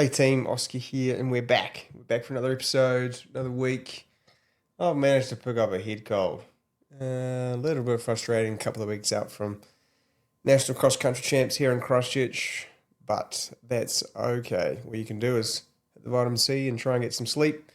Hey team, Oska here, and we're back. We're back for another episode, another week. I've managed to pick up a head cold. A little bit frustrating, a couple of weeks out from National Cross Country Champs here in Christchurch, but that's okay. What you can do is hit the vitamin C and try and get some sleep.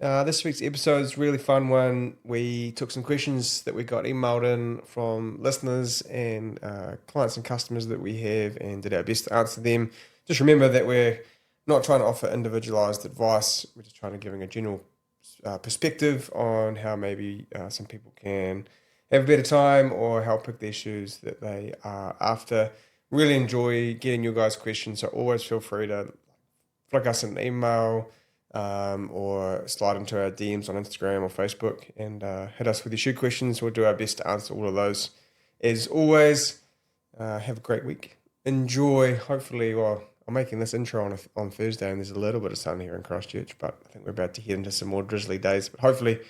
This week's episode is a really fun one. We took some questions that we got emailed in from listeners and clients and customers that we have and did our best to answer them. Just remember that we're not trying to offer individualised advice. We're just trying to give a general perspective on how maybe some people can have a better time or how pick their shoes that they are after. Really enjoy getting your guys' questions, so always feel free to flick us an email or slide into our DMs on Instagram or Facebook and hit us with your shoe questions. We'll do our best to answer all of those. As always, have a great week. Enjoy, hopefully, well, I'm making this intro on Thursday and there's a little bit of sun here in Christchurch, but I think we're about to head into some more drizzly days. But hopefully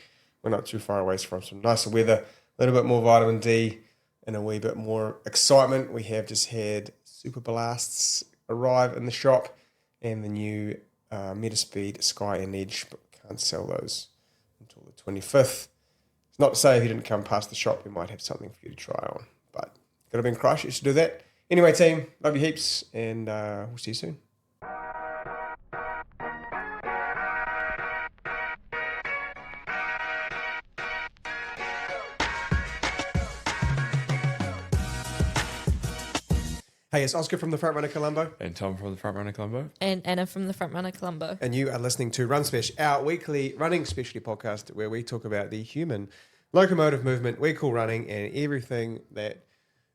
we're not too far away from some nicer weather, a little bit more vitamin D and a wee bit more excitement. We have just had Super Blasts arrive in the shop and the new Metaspeed Sky and Edge, but we can't sell those until the 25th. It's not to say if you didn't come past the shop, we might have something for you to try on, but got to be in Christchurch to do that. Anyway, team, love you heaps, and we'll see you soon. Hey, it's Oska from the Front Runner Colombo. And Tom from the Front Runner Colombo. And Anna from the Front Runner Colombo. And you are listening to Run Special, our weekly running specialty podcast where we talk about the human locomotive movement we call running and everything that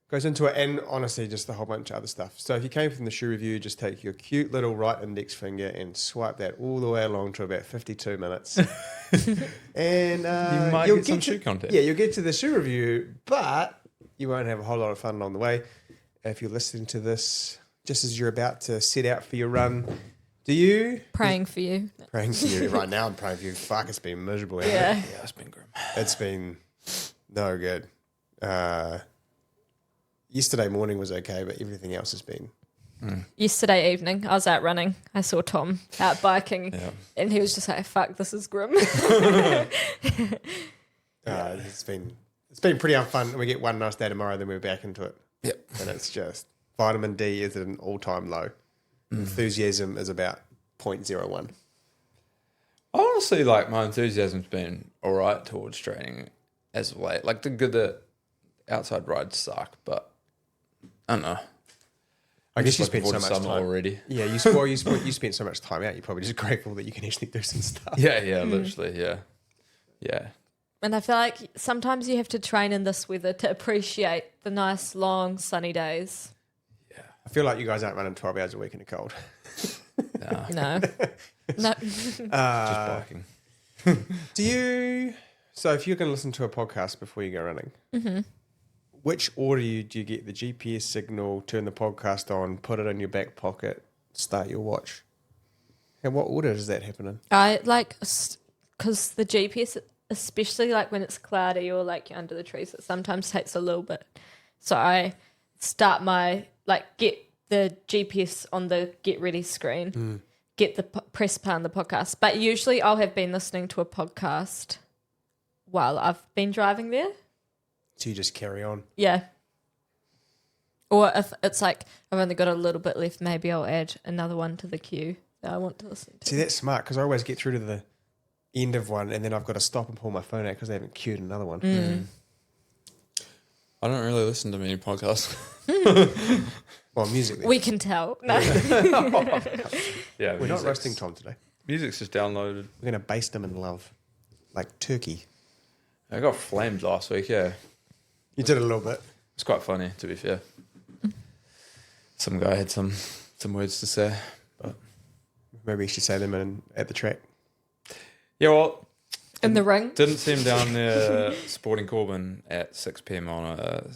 goes into it, and honestly, just a whole bunch of other stuff. So if you came from the shoe review, just take your cute little right index finger and swipe that all the way along to about 52 minutes. And you might get some shoe content. Yeah, you'll get to the shoe review, but you won't have a whole lot of fun along the way. If you're listening to this just as you're about to set out for your run, do you? Praying for you. Praying for you. Right now I'm praying for you. Fuck, it's been miserable. Yeah. Hasn't it? Yeah, it's been grim. It's been no good. Yesterday morning was okay, but everything else has been. Yesterday evening, I was out running. I saw Tom out biking, and he was just like, "Fuck, this is grim." It's been pretty unfun. We get one nice day tomorrow, then we're back into it. Yep. And it's just vitamin D is at an all-time low. Enthusiasm is about 0.01. Honestly, like my enthusiasm's been all right towards training as of late. Like the outside rides suck, but I don't know. I guess you spent so much time already. Yeah, you spent so much time out. You're probably just grateful that you can actually do some stuff. Yeah, literally, yeah. And I feel like sometimes you have to train in this weather to appreciate the nice, long, sunny days. Yeah. I feel like you guys aren't running 12 hours a week in the cold. No. Just biking. So if you're going to listen to a podcast before you go running, which order do you get the GPS signal, turn the podcast on, put it in your back pocket, start your watch? And what order does that happen in? I like, because the GPS, especially like when it's cloudy or like you're under the trees, it sometimes takes a little bit. So I start get the GPS on the get ready screen, get the press play on the podcast. But usually I'll have been listening to a podcast while I've been driving there. So you just carry on? Yeah. Or if it's like I've only got a little bit left, maybe I'll add another one to the queue that I want to listen to. See, that's smart because I always get through to the end of one and then I've got to stop and pull my phone out because they haven't queued another one. I don't really listen to many podcasts. Well, music. Then. We can tell. No. Yeah, We're not roasting Tom today. Music's just downloaded. We're going to baste him in love, like turkey. I got flamed last week, yeah. You did a little bit. It's quite funny, to be fair. Some guy had some words to say, but Maybe you should say them at the track. yeah, well, In the ring. didn't see him down there supporting Corbin at 6 p.m. on a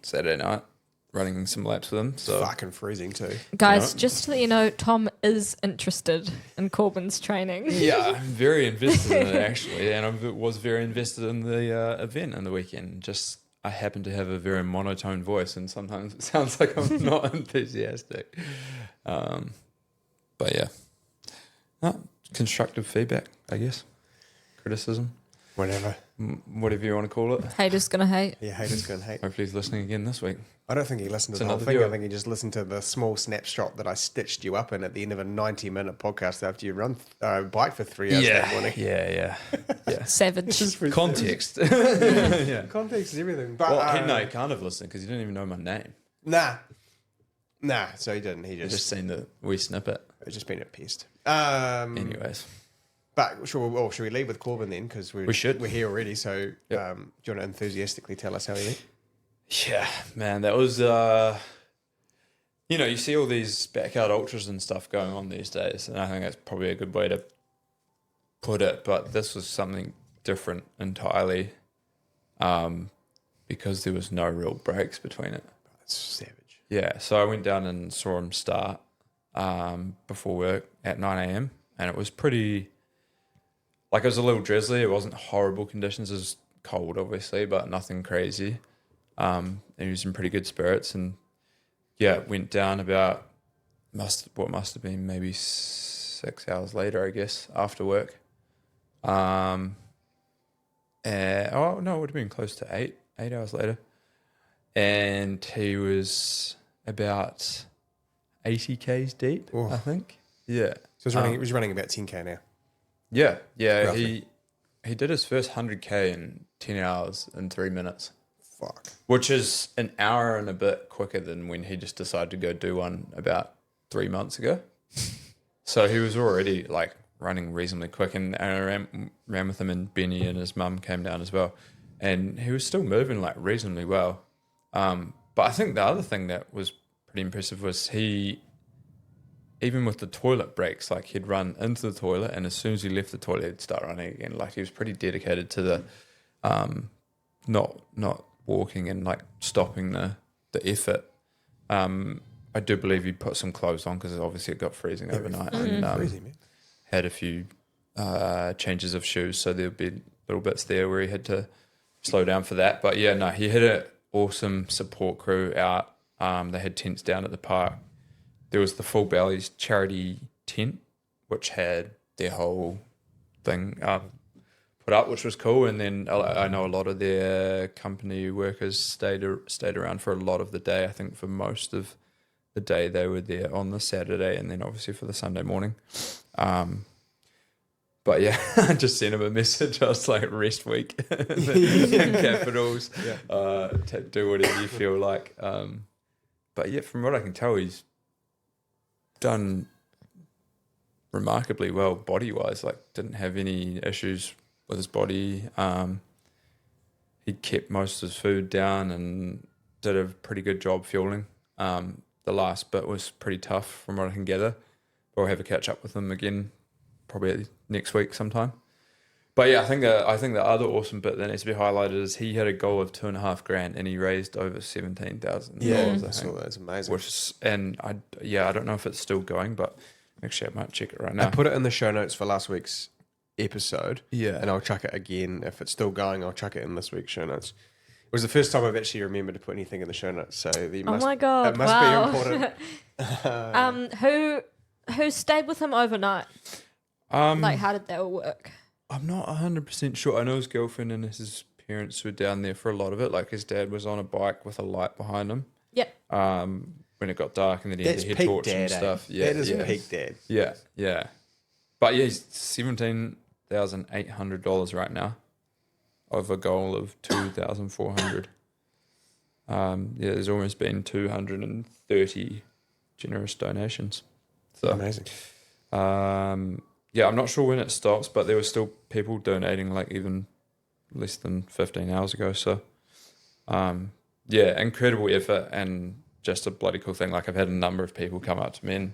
Saturday night, running some laps with him. So Fucking freezing too. Guys, just to let you know, Tom is interested in Corbin's training. yeah, I'm very invested in it actually, and I was very invested in the event in the weekend. Just I happen to have a very monotone voice, and sometimes it sounds like I'm not enthusiastic. But yeah, Constructive feedback, I guess. Criticism. Whatever. Whatever you want to call it. Haters gonna hate. Yeah, haters gonna hate. Hopefully he's listening again this week. I don't think he listened to It's the whole another thing. viewer. I think he just listened to the small snapshot that I stitched you up in at the end of a 90-minute podcast after you run bike for 3 hours that morning. Yeah. Savage. Context. Yeah. Context is everything. But, Well, he can't have listened because he didn't even know my name. Nah, so he didn't. He He's just just seen the wee snippet. it's just been a pest. Anyways. But should we leave with Corbin then? Because We should. We're here already. So Yep. do you want to enthusiastically tell us how he went? Yeah, man, that was, you see all these backyard ultras and stuff going on these days, and I think that's probably a good way to put it, but this was something different entirely because there was no real breaks between it. That's savage. Yeah, so I went down and saw him start before work at 9 a.m, and it was pretty, it was a little drizzly. It wasn't horrible conditions. It was cold, obviously, but nothing crazy. And he was in pretty good spirits, and went down about what must have been maybe 6 hours later, I guess, after work. It would have been close to 8 hours later, and he was about 80 k's deep, I think. Yeah. So he was running about 10k now. Yeah. Roughly. He did his first 100k in 10 hours and 3 minutes. Fuck. Which is an hour and a bit quicker than when he just decided to go do one about 3 months ago. So he was already running reasonably quick, and I ran with him, and Benny and his mum came down as well, and he was still moving reasonably well. But I think the other thing that was pretty impressive was he, even with the toilet breaks, he'd run into the toilet, and as soon as he left the toilet, he'd start running again. He was pretty dedicated to the not walking and stopping the effort. I do believe he put some clothes on because obviously it got freezing overnight, and Freezing, man. had a few changes of shoes, so there'll be little bits there where he had to slow down for that. But he had an awesome support crew out. They had tents down at the park. There was the Full Bellies charity tent, which had their whole thing put up, which was cool. And then I know a lot of their company workers stayed around for a lot of the day. I think for most of the day they were there on the Saturday, and then obviously for the Sunday morning. But yeah, I just sent him a message. I was like, rest week in capitals. Do whatever you feel like. But yeah, from what I can tell, he's done remarkably well body-wise. Didn't have any issues with his body. He kept most of his food down and did a pretty good job fueling. The last bit was pretty tough from what I can gather. We'll have a catch up with him again probably next week sometime. But yeah, I think the other awesome bit that needs to be highlighted is he had a goal of $2,500 and he raised over $17,000. Yeah, that's amazing. I don't know if it's still going, but actually I might check it right now. I put it in the show notes for last week's episode. Yeah. And I'll chuck it again. If it's still going, I'll chuck it in this week's show notes. It was the first time I've actually remembered to put anything in the show notes. So My God! it must be important. Who stayed with him overnight? How did that all work? I'm not 100% sure. I know his girlfriend and his parents were down there for a lot of it. His dad was on a bike with a light behind him. Yep. When it got dark, and then he had That's the head peak torch dad, and stuff. Yeah, that is peak dad. Yeah. But yeah, he's $17,800 right now, of a goal of 2,400. There's almost been 230 generous donations. So Amazing. I'm not sure when it stops, but there were still people donating even less than 15 hours ago. So, incredible effort and just a bloody cool thing. I've had a number of people come up to me and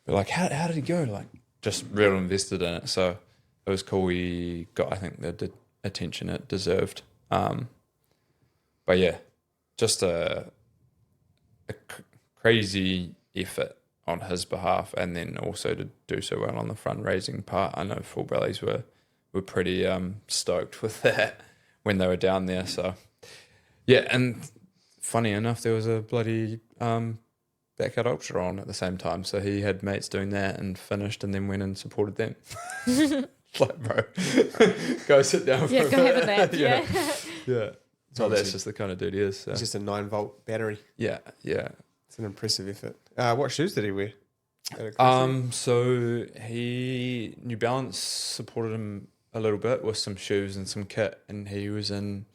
be like, how did he go? Just real invested in it. So it was cool. We got, I think, the attention it deserved. But yeah, just a crazy effort on his behalf, and then also to do so well on the fundraising part. I know Full Bellies were pretty stoked with that when they were down there. So yeah, and funny enough, there was a bloody Blackout Ultra on at the same time. So he had mates doing that and finished and then went and supported them. Like, bro, go sit down for Yeah, a go bit. have a nap. Yeah. Yeah. So that's just the kind of dude he is. So. It's just a 9-volt battery. Yeah. It's an impressive effort. What shoes did he wear? So New Balance supported him a little bit with some shoes and some kit, and he was in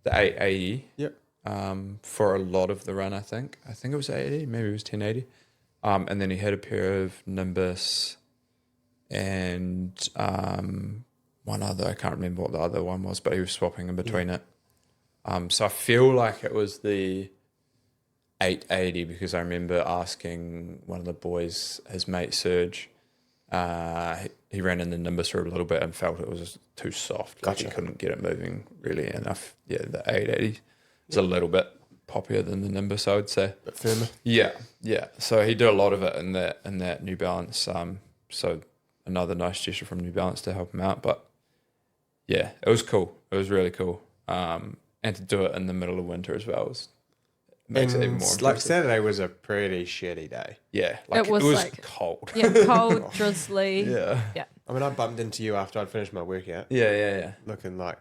the 880. Yep. For a lot of the run, I think it was 880, maybe it was 1080. And then he had a pair of Nimbus and one other. I can't remember what the other one was, but he was swapping in between it. So I feel like it was the 880 because I remember asking one of the boys, his mate Serge, he ran in the Nimbus for a little bit and felt it was too soft. Like he couldn't get it moving really enough. Yeah, the 880 is a little bit poppier than the Nimbus, I would say. A bit firmer. Yeah. So he did a lot of it in that New Balance. So another nice gesture from New Balance to help him out. But yeah, it was cool. It was really cool. And to do it in the middle of winter as well makes it even more impressive. Like Saturday was a pretty shitty day. Yeah, like it was like, cold. Yeah, cold, drizzly. Yeah. I mean, I bumped into you after I'd finished my workout. Yeah. Looking like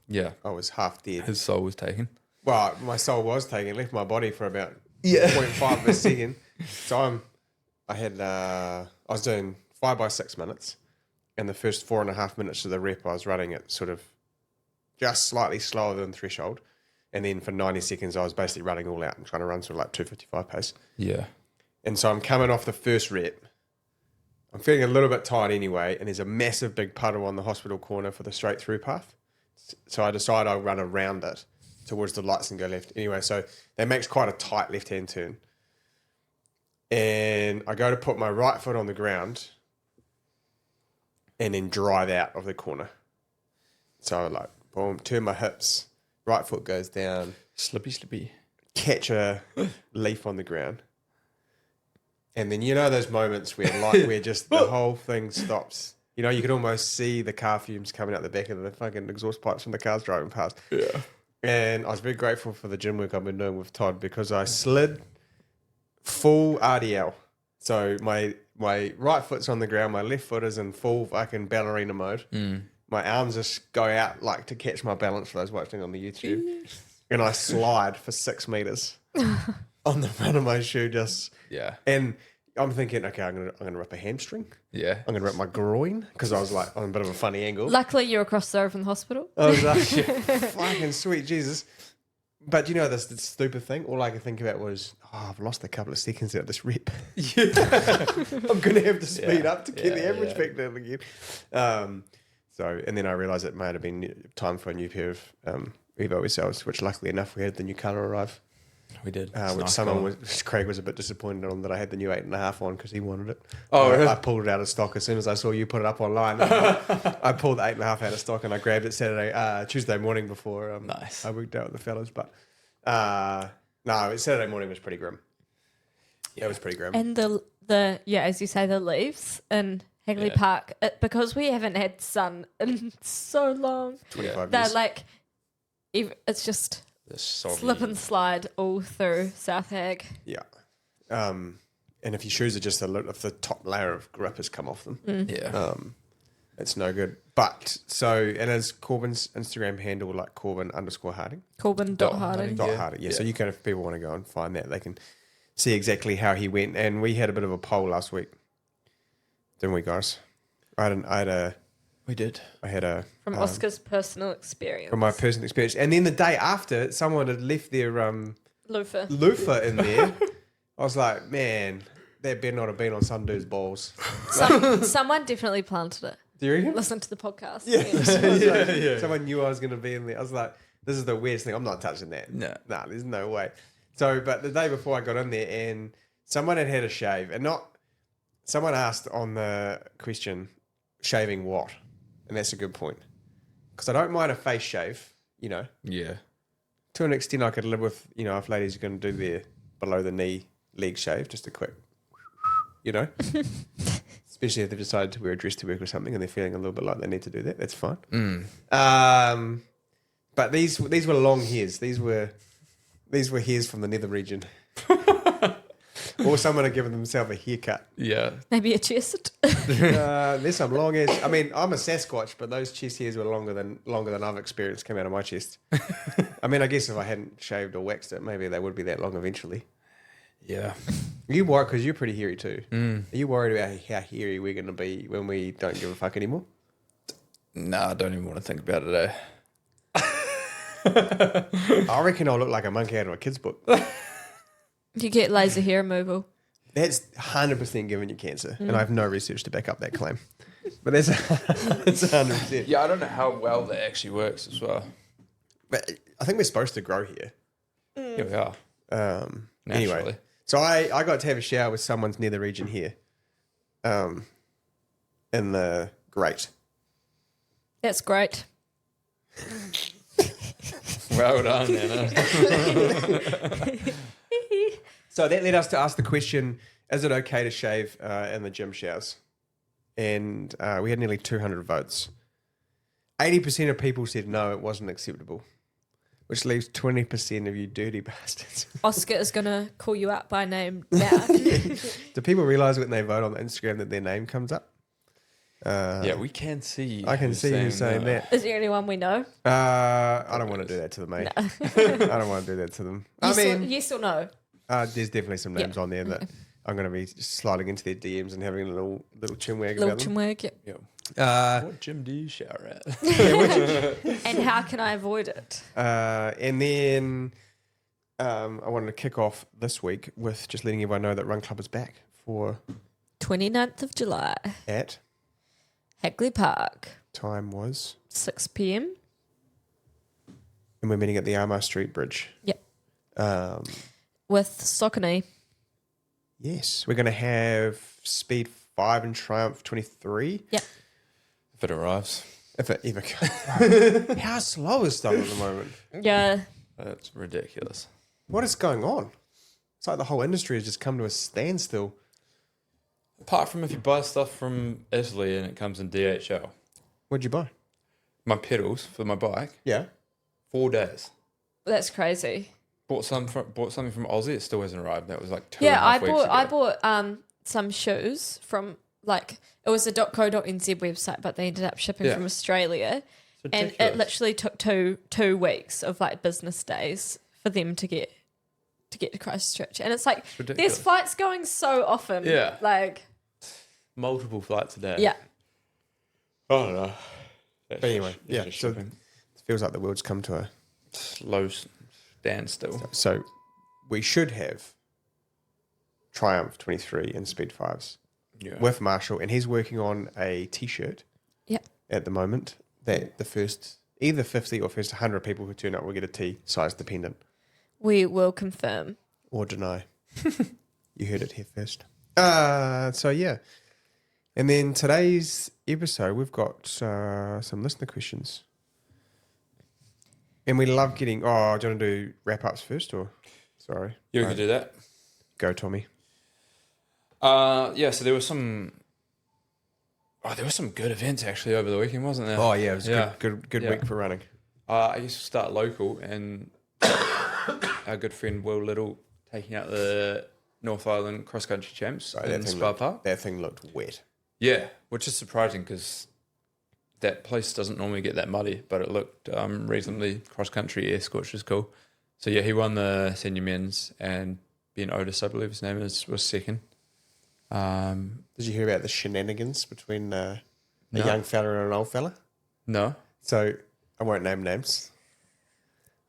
Yeah. I was half dead. His soul was taken. Well, my soul was taken. Left my body for about 0.5 of a second. So I was doing 5 by 6 minutes, and the first 4.5 minutes of the rep I was running at sort of just slightly slower than threshold. And then for 90 seconds, I was basically running all out and trying to run sort of like 255 pace. Yeah. And so I'm coming off the first rep. I'm feeling a little bit tired anyway, and there's a massive big puddle on the hospital corner for the straight through path. So I decide I'll run around it towards the lights and go left. Anyway, so that makes quite a tight left-hand turn. And I go to put my right foot on the ground and then drive out of the corner. So like, boom, turn my hips, right foot goes down. Slippy. Catch a leaf on the ground. And then you know those moments where just the whole thing stops. You know, you could almost see the car fumes coming out the back of the fucking exhaust pipes from the cars driving past. Yeah. And I was very grateful for the gym work I've been doing with Todd because I slid full RDL. So my right foot's on the ground, my left foot is in full fucking ballerina mode. My arms just go out like to catch my balance for those watching on the YouTube. And I slide for 6 meters on the front of my shoe and I'm thinking, okay, I'm gonna rip a hamstring. Yeah. I'm gonna rip my groin because I was like on a bit of a funny angle. Luckily, you're across the road from the hospital. I was like, fucking sweet Jesus. But you know this stupid thing? All I could think about was, I've lost a couple of seconds out of this rep. I'm gonna have to speed up to get the average back down again. And then I realised it might have been time for a new pair of Evo SLs, which luckily enough we had the new colour arrive. We did. Which Craig was a bit disappointed on that I had the new 8.5 on because he wanted it. Oh, really? I pulled it out of stock as soon as I saw you put it up online. I pulled the 8.5 out of stock and I grabbed it Tuesday morning before nice. I worked out with the fellas. But Saturday morning was pretty grim. Yeah, it was pretty grim. And as you say, the leaves in Hagley Park, because we haven't had sun in so long. 25 they're years. like, it's just slip and slide all through South Hag. Yeah. And if your shoes are just if the top layer of grip has come off them, it's no good. But and as Corbin's Instagram handle, like Corbin_Harding. Corbin.Harding. Harding. Yeah. So you can, if people want to go and find that, they can see exactly how he went. And we had a bit of a poll last week, didn't we, guys? We did. I had a From Oska's personal experience. from my personal experience, and then the day after, someone had left their loofah in there. I was like, man, that better not have been on some dude's balls. Someone definitely planted it. Do you reckon? Listen to the podcast. Yeah. Someone knew I was going to be in there. I was like, this is the weirdest thing. I'm not touching that. No. Nah, there's no way. So, but the day before I got in there, and someone had a shave, and someone asked on the question, shaving what? And that's a good point. Because I don't mind a face shave, you know. Yeah. To an extent, I could live with, you know, if ladies are going to do their below the knee leg shave, just a quick, you know. Especially if they've decided to wear a dress to work or something and they're feeling a little bit like they need to do that. That's fine. But these were long hairs. These were hairs from the nether region. Or someone had given themselves a haircut. Yeah. Maybe a chest. There's some long hairs. I mean, I'm a Sasquatch, but those chest hairs were longer than I've experienced came out of my chest. I mean, I guess if I hadn't shaved or waxed it, maybe they would be that long eventually. Yeah. Are you worried because you're pretty hairy too? Mm. Are you worried about how hairy we're going to be when we don't give a fuck anymore? Nah, I don't even want to think about it. I reckon I'll look like a monkey out of a kid's book. You get laser hair removal. That's 100% giving you cancer, and I have no research to back up that claim. But that's 100%. Yeah, I don't know how well that actually works as well. But I think we're supposed to grow here. Here we are. Anyway, Naturally. so I got to have a shower with someone's nether region here. In the grate. That's great. Well done, Anna. So that led us to ask the question, is it okay to shave in the gym showers? And we had nearly 200 votes. 80% of people said no, it wasn't acceptable, which leaves 20% of you dirty bastards. Oska is going to call you out by name now. Do people realise when they vote on Instagram that their name comes up? Yeah, we can see. I can see you saying that. Is there anyone we know? I don't want to do that to them, mate. I don't want to do that to them. Yes or no? There's definitely some names on there that I'm going to be sliding into their DMs and having a little chinwag Little about them. chinwag, yeah. What gym do you shower at? And how can I avoid it? And then I wanted to kick off this week with just letting everyone know that Run Club is back for 29th of July, at Hagley Park, time was, 6 p.m. and we're meeting at the Armour Street Bridge. Yep. With Saucony. Yes, we're going to have Speed 5 and Triumph 23. Yep. If it arrives. If it ever comes. How slow is stuff at the moment? Yeah. That's ridiculous. What is going on? It's like the whole industry has just come to a standstill. Apart from if you buy stuff from Italy and it comes in DHL. What'd you buy? My pedals for my bike. Yeah. 4 days. That's crazy. Bought something from Aussie. It still hasn't arrived. That was like 2.5 Yeah, weeks ago. I bought some shoes from it was a .co.nz website, but they ended up shipping from Australia, and it literally took two weeks of like business days for them to get to Christchurch, and it's like there's flights going so often. Yeah, like multiple flights a day. Yeah. I don't know. But anyway, so it feels like the world's come to a slow standstill. So we should have Triumph 23 and Speed 5s with Marshall, and he's working on a T-shirt at the moment that the first either 50 or first 100 people who turn up will get a T, size dependent. We will confirm. Or deny. You heard it here first. So yeah. And then today's episode, we've got some listener questions. And we love getting... Oh, do you want to do wrap-ups first or... Sorry. You can do that. Go, Tommy. So there were some good events actually over the weekend, wasn't there? Oh, yeah. It was a good week for running. I guess we'll start local, and our good friend Will Little taking out the North Island cross-country champs in Spa Park. That thing looked wet. Yeah, which is surprising because that place doesn't normally get that muddy, but it looked reasonably cross-country-esque, which is cool. So yeah, he won the senior men's, and Ben Otis, I believe his name is, was second. Did you hear about the shenanigans between a young fella and an old fella? No. So I won't name names.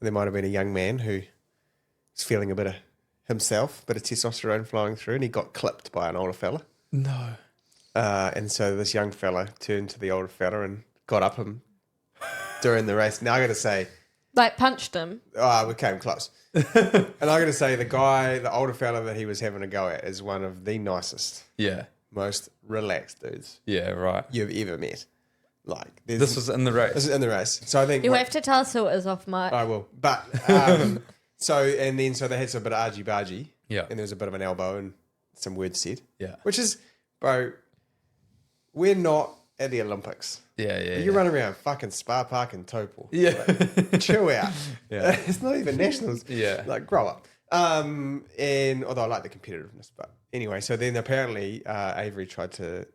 There might have been a young man who was feeling a bit of himself, a bit of testosterone flowing through, and he got clipped by an older fella. No. And so this young fella turned to the older fella and got up him during the race. Now I got to say, like punched him. We came close. And I got to say, the older fella that he was having a go at is one of the nicest, most relaxed dudes, right, you've ever met. Like this was in the race. This is in the race. So I think you have to tell us who it is off mic. I will. But so they had some bit of argy-bargy. Yeah. And there was a bit of an elbow and some words said. Yeah. Which is, bro, we're not at the Olympics. Yeah. You run around fucking Spa Park and Topol. Yeah. Like, chill out. Yeah. It's not even nationals. Yeah. Like, grow up. And although I like the competitiveness, but anyway, so then apparently Avery tried to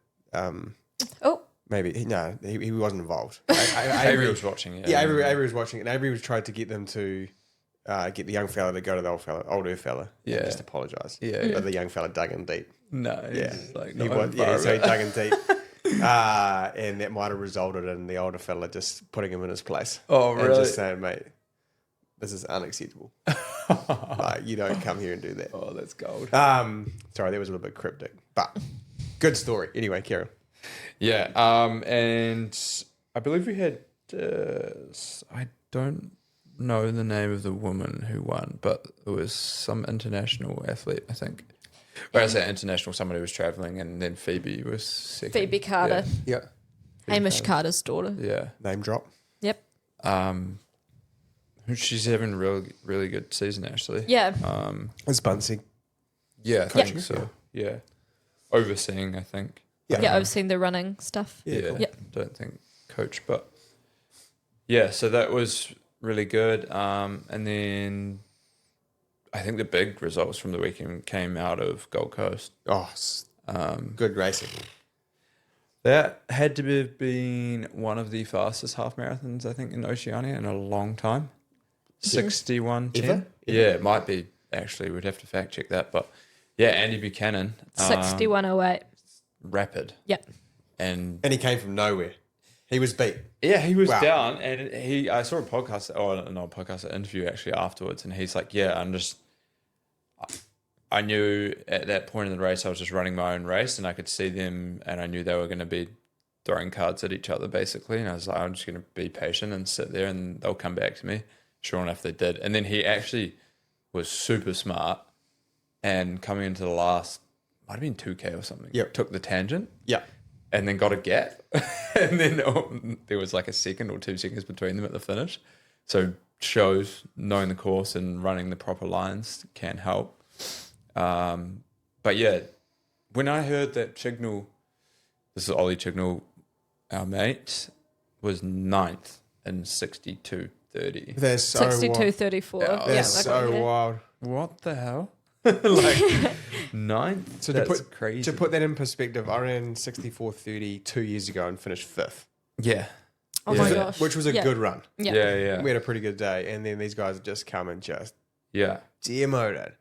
Oh, he wasn't involved. Avery was watching it. Yeah, Avery was watching it, and Avery was tried to get them to get the young fella to go to the older fella, Yeah. and just apologise. Yeah. But the young fella dug in deep. No, Yeah, he's like, so he dug in deep, and that might have resulted in the older fella just putting him in his place. Oh, And really? just saying, mate, this is unacceptable. Like, you don't come here and do that. Oh, that's gold. Sorry, that was a little bit cryptic, but good story. Anyway, Karen. Yeah, and I believe we had, I don't know the name of the woman who won, but it was some international athlete, I think. When I say international, someone who was travelling, and then Phoebe was second. Phoebe Carter. Yeah. Hamish Carter's daughter. Yeah. Name drop. Yep. She's having a really good season, actually. Yeah. It's Bunsey. Yeah, I think so. Yeah. Overseeing, I think. Yeah, I've seen the running stuff. Yeah. cool. Yep. Don't think coach, but yeah, so that was really good. And then I think the big results from the weekend came out of Gold Coast. Oh, good racing. That had to have been one of the fastest half marathons, I think, in Oceania in a long time. 61:10. Ever? Yeah, it might be, actually. We'd have to fact check that. But yeah, Andy Buchanan. 61:08. Rapid. Yep. And And he came from nowhere. He was beat. yeah, he was Wow. down, and I saw a podcast, an interview actually afterwards, and he's like, yeah, I knew at that point in the race I was just running my own race, and I could see them, and I knew they were going to be throwing cards at each other basically, and I was like, I'm just going to be patient and sit there, and they'll come back to me. Sure enough, they did, and then he actually was super smart, and coming into the last, might have been 2K or something. Yep. Took the tangent. Yeah. And then got a gap, and then there was like a second or 2 seconds between them at the finish. So shows knowing the course and running the proper lines can help. But yeah, when I heard that Chignall, this is Ollie Chignall, our mate, was 9th in 62:30. That's so 62:34. Yeah, wild. Yeah, That's like so what- wild. What the hell? Like 9th? So That's to crazy. put that in perspective, I ran 64:30 2 years ago and finished 5th, yeah. Oh Yeah. my gosh. which was a Yeah. good run. Yeah. Yeah. We had a pretty good day, and then these guys just come and just Yeah. demoed it.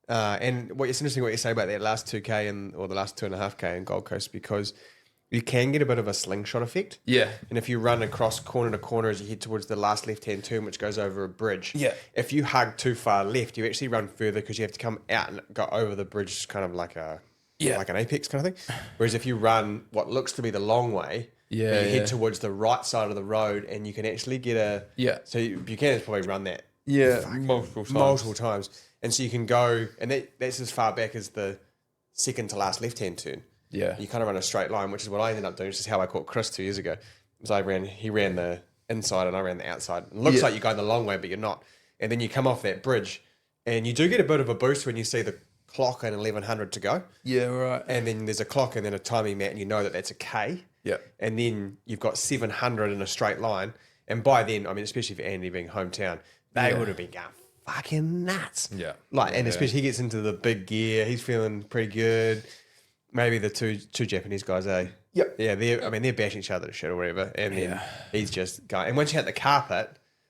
And it's interesting what you say about that last 2K or the last 2.5K in Gold Coast, because you can get a bit of a slingshot effect. Yeah. And if you run across corner to corner as you head towards the last left-hand turn, which goes over a bridge, Yeah. if you hug too far left, you actually run further because you have to come out and go over the bridge, kind of like an apex kind of thing. Whereas if you run what looks to be the long way, Yeah, but you yeah. head towards the right side of the road, and you can actually get a Yeah. So Buchanan's probably run that Yeah. Multiple times. and so you can go, and that's as far back as the second to last left-hand turn. Yeah. You kind of run a straight line, which is what I ended up doing, which is how I caught Chris 2 years ago. So he ran the inside and I ran the outside. It looks like you're going the long way, but you're not. And then you come off that bridge, and you do get a bit of a boost when you see the clock and 1100 to go. Yeah, right. And then there's a clock and then a timing mat, and you know that that's a K. Yeah. And then you've got 700 in a straight line. And by then, I mean, especially for Andy being hometown, they would have been going fucking nuts. Yeah. And especially he gets into the big gear. He's feeling pretty good. Maybe the two Japanese guys, eh? Yep. Yeah, they're bashing each other to shit or whatever. And then he's just going. And once you hit the carpet,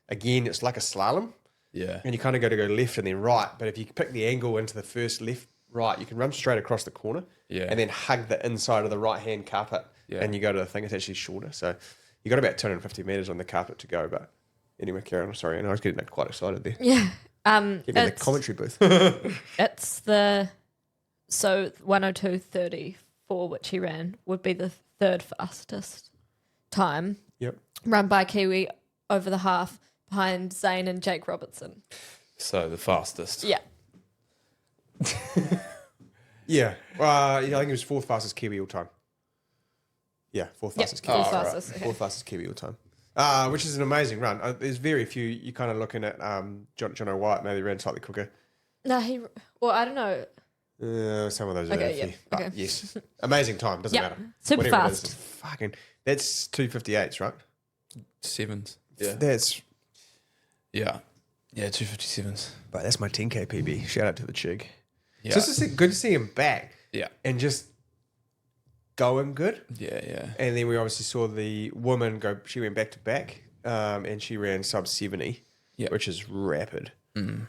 again, it's like a slalom. Yeah. And you kind of go left and then right. But if you pick the angle into the first left, right, you can run straight across the corner. Yeah. And then hug the inside of the right-hand carpet. Yeah. And you go to the thing, it's actually shorter. So you got about 250 metres on the carpet to go. But anyway, Karen, I'm sorry. And I was getting quite excited there. Yeah. Getting in the It's, commentary booth. it's the 102:34, which he ran, would be the third fastest time Yep. run by Kiwi over the half behind Zane and Jake Robertson. So the fastest. Yeah. Yeah. I think it was fourth fastest Kiwi all time. Yeah, fourth fastest Kiwi. fourth fastest. Okay. Fourth fastest Kiwi all time. Which is an amazing run. There's very few. You're kind of looking at John O'White, maybe ran slightly quicker. No, I don't know. Some of those Okay, are iffy. yeah, But okay. yes. Amazing time. Doesn't Yeah, matter. super Whatever it is, fast. it's fucking, that's 258s, right? Sevens. That's Yeah. Yeah, 257s. But that's my 10K PB. Shout out to the Chig. Yeah. So it's just good to see him back. Yeah. And just going good. Yeah, yeah. And then we obviously saw the woman go, she went back to back, and she ran sub 70, which is rapid. It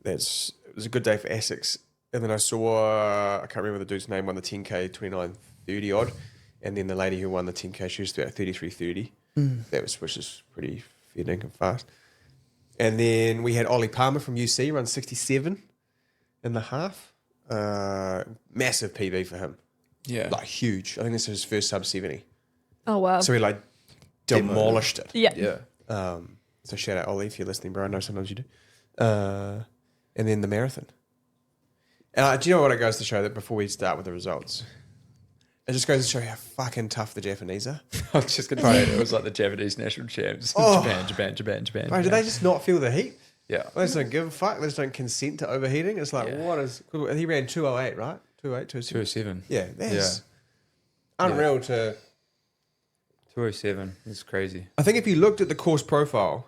was a good day for Essex. And then I saw, I can't remember the dude's name, won the 10K 29:30 odd. And then the lady who won the 10K, she was about 33:30. Which is pretty fair dinkum fast. And then we had Ollie Palmer from UC run 67 and a half. Massive PB for him. Yeah. Like huge. I think this is his first sub 70. Oh, wow. So he like demolished it. Yeah. Yeah. So shout out Ollie if you're listening, bro. I know sometimes you do. And then the marathon. Do you know what it goes to show that before we start with the results? It just goes to show how fucking tough the Japanese are. I was just going to say it was like the Japanese national champs. Oh. Japan. Bro, do they just not feel the heat? Yeah. They just don't give a fuck. They just don't consent to overheating. It's like, Yeah. what is... He ran 208, right? 208, 207. 207. Yeah, that's unreal to... 207. It's crazy. I think if you looked at the course profile,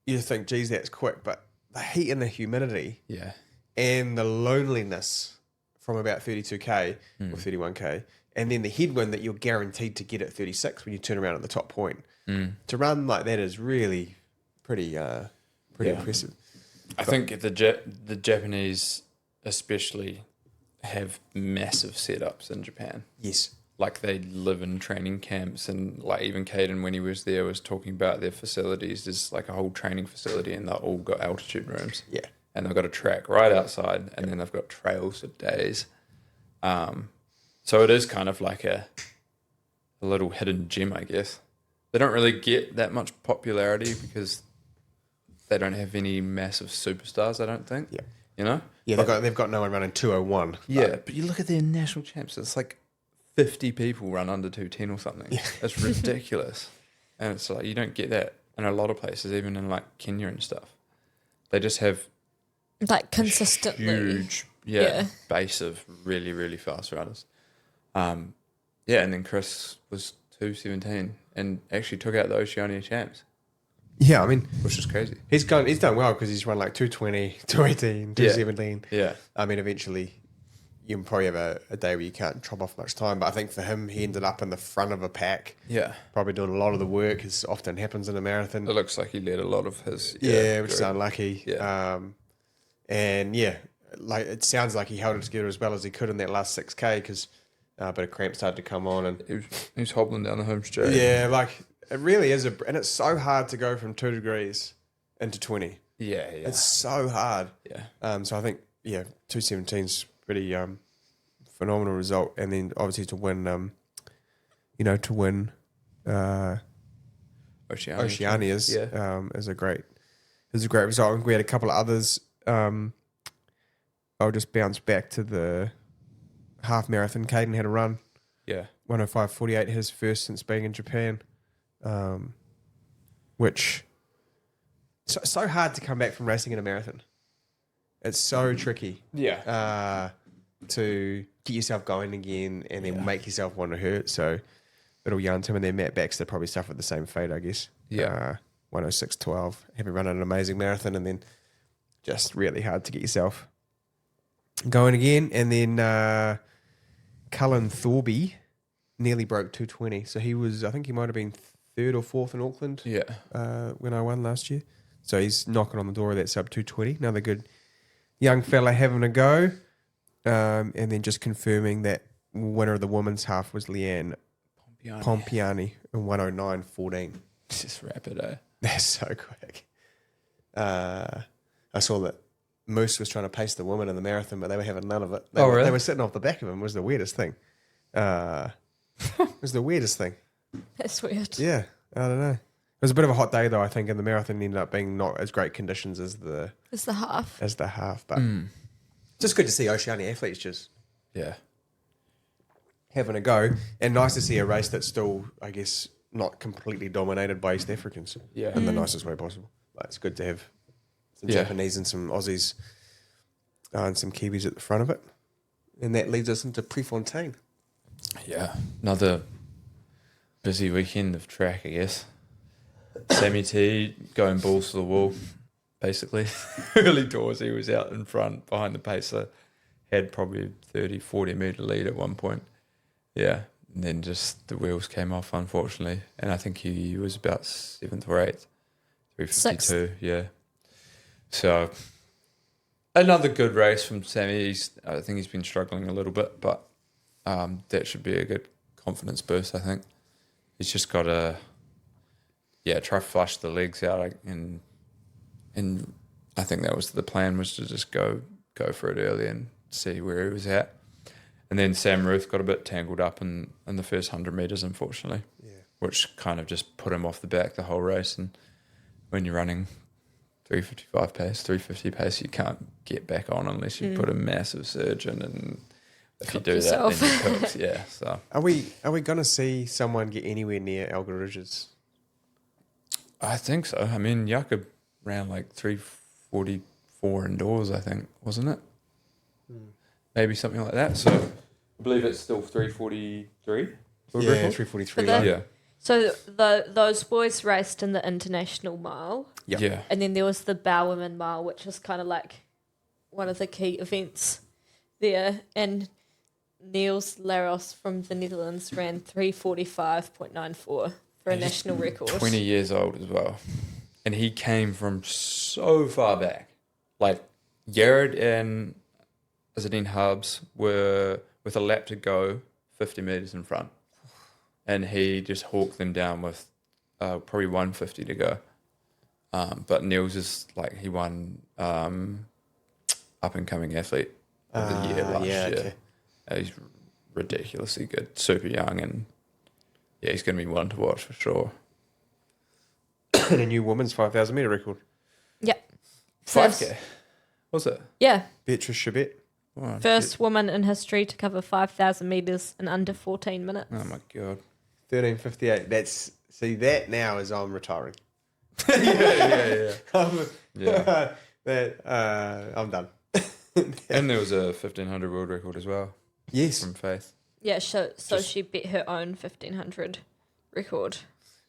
you'd think, geez, that's quick. But the heat and the humidity Yeah. and the loneliness from about 32K or 31K, and then the headwind that you're guaranteed to get at 36 when you turn around at the top point. To run like that is really pretty impressive. I think the Japanese especially have massive setups in Japan. Yes. Like they live in training camps, and like even Caden when he was there was talking about their facilities. There's like a whole training facility and they've all got altitude rooms. Yeah. And they've got a track right outside and then they've got trails for days. So it is kind of like a little hidden gem, I guess. They don't really get that much popularity because they don't have any massive superstars, I don't think. Yeah. You know? Yeah, they've got no one running 201. Yeah, but you look at their national champs, it's like 50 people run under 210 or something. Yeah. It's ridiculous. And it's like, you don't get that in a lot of places, even in like Kenya and stuff. They just have Like consistently. huge base of really, really fast runners. And then Chris was 217 and actually took out the Oceania champs, Yeah, I mean, which is crazy. he's done well because he's run like 220, 218, 217. Yeah. I mean, eventually you can probably have a day where you can't chop off much time, but I think for him, he ended up in the front of a pack. Yeah. Probably doing a lot of the work, as often happens in a marathon. It looks like he led a lot of his. Which is unlucky. Yeah. Like it sounds like he held it together as well as he could in that last 6K because a bit of cramp started to come on. And He was hobbling down the home straight. yeah, like it really is and it's so hard to go from 2 degrees into 20. Yeah. It's so hard. Yeah. So I think 217's pretty phenomenal result, and then obviously to win Oceania's is a great result. And we had a couple of others. I'll just bounce back to the half marathon. Caden had a run. Yeah. 105.48, his first since being in Japan, which so hard to come back from racing in a marathon. It's so tricky. Yeah. To get yourself going again and then make yourself want to hurt. So little young Tim and then Matt Baxter probably suffered the same fate, I guess. Yeah. 106.12, having run an amazing marathon and then just really hard to get yourself going again. And then Cullen Thorby nearly broke 220. So he was, I think he might have been third or fourth in Auckland when I won last year. So he's knocking on the door of that sub 220. Another good young fella having a go. And then just confirming that winner of the women's half was Leanne Pompiani in 109.14. It's just rapid, eh? That's so quick. I saw that Moose was trying to pace the women in the marathon, but they were having none of it. Really? They were sitting off the back of him. It was the weirdest thing. It was the weirdest thing. That's weird. Yeah, I don't know. It was a bit of a hot day, though, I think, and the marathon ended up being not as great conditions as the half. But just good to see Oceania athletes just having a go, and nice to see a race that's still, I guess, not completely dominated by East Africans in the nicest way possible. Like, it's good to have some Japanese and some Aussies and some Kiwis at the front of it. And that leads us into Prefontaine. Yeah. Another busy weekend of track, I guess. Sammy T going balls to the wall, basically. Early doors, he was out in front behind the pacer, had probably a 30, 40 metre lead at one point. Yeah, and then just the wheels came off, unfortunately. And I think he was about 7th or 8th, 352, yeah. So another good race from Sammy. I think he's been struggling a little bit, but that should be a good confidence boost, I think. He's just got to, try flush the legs out, and I think that was the plan, was to just go for it early and see where he was at. And then Sam Ruth got a bit tangled up in the first 100 metres, unfortunately, which kind of just put him off the back the whole race. And when you're running 355 pace, 350 pace, you can't get back on unless you put a massive surge in, and if you do yourself. that, then you cooked. Yeah. So Are we going to see someone get anywhere near Algaridges? I think so. I mean, Jakob ran like 344 indoors, I think, wasn't it? Maybe something like that. So I believe it's still 343. Yeah, 343. Yeah. So those boys raced in the International Mile. Yep. Yeah. And then there was the Bowerman Mile, which is kind of like one of the key events there. And Niels Laros from the Netherlands ran 345.94 for a national record. 20 years old as well. And he came from so far back. Like, Jared and Azadine Hubs were, with a lap to go, 50 metres in front. And he just hawked them down with probably 150 to go. But Niels is like, he won up-and-coming athlete of the year last year. Okay. He's ridiculously good, super young, and he's going to be one to watch for sure. And a new women's 5,000 metre record. Yep. 5K, was it? Yeah. Beatrice Chabet. Wow, First woman in history to cover 5,000 metres in under 14 minutes. Oh my god. 13:58. That now is I'm retiring. yeah. I'm done. And there was a 1,500 world record as well. Yes. From Faith. Yeah, so she beat her own 1,500 record.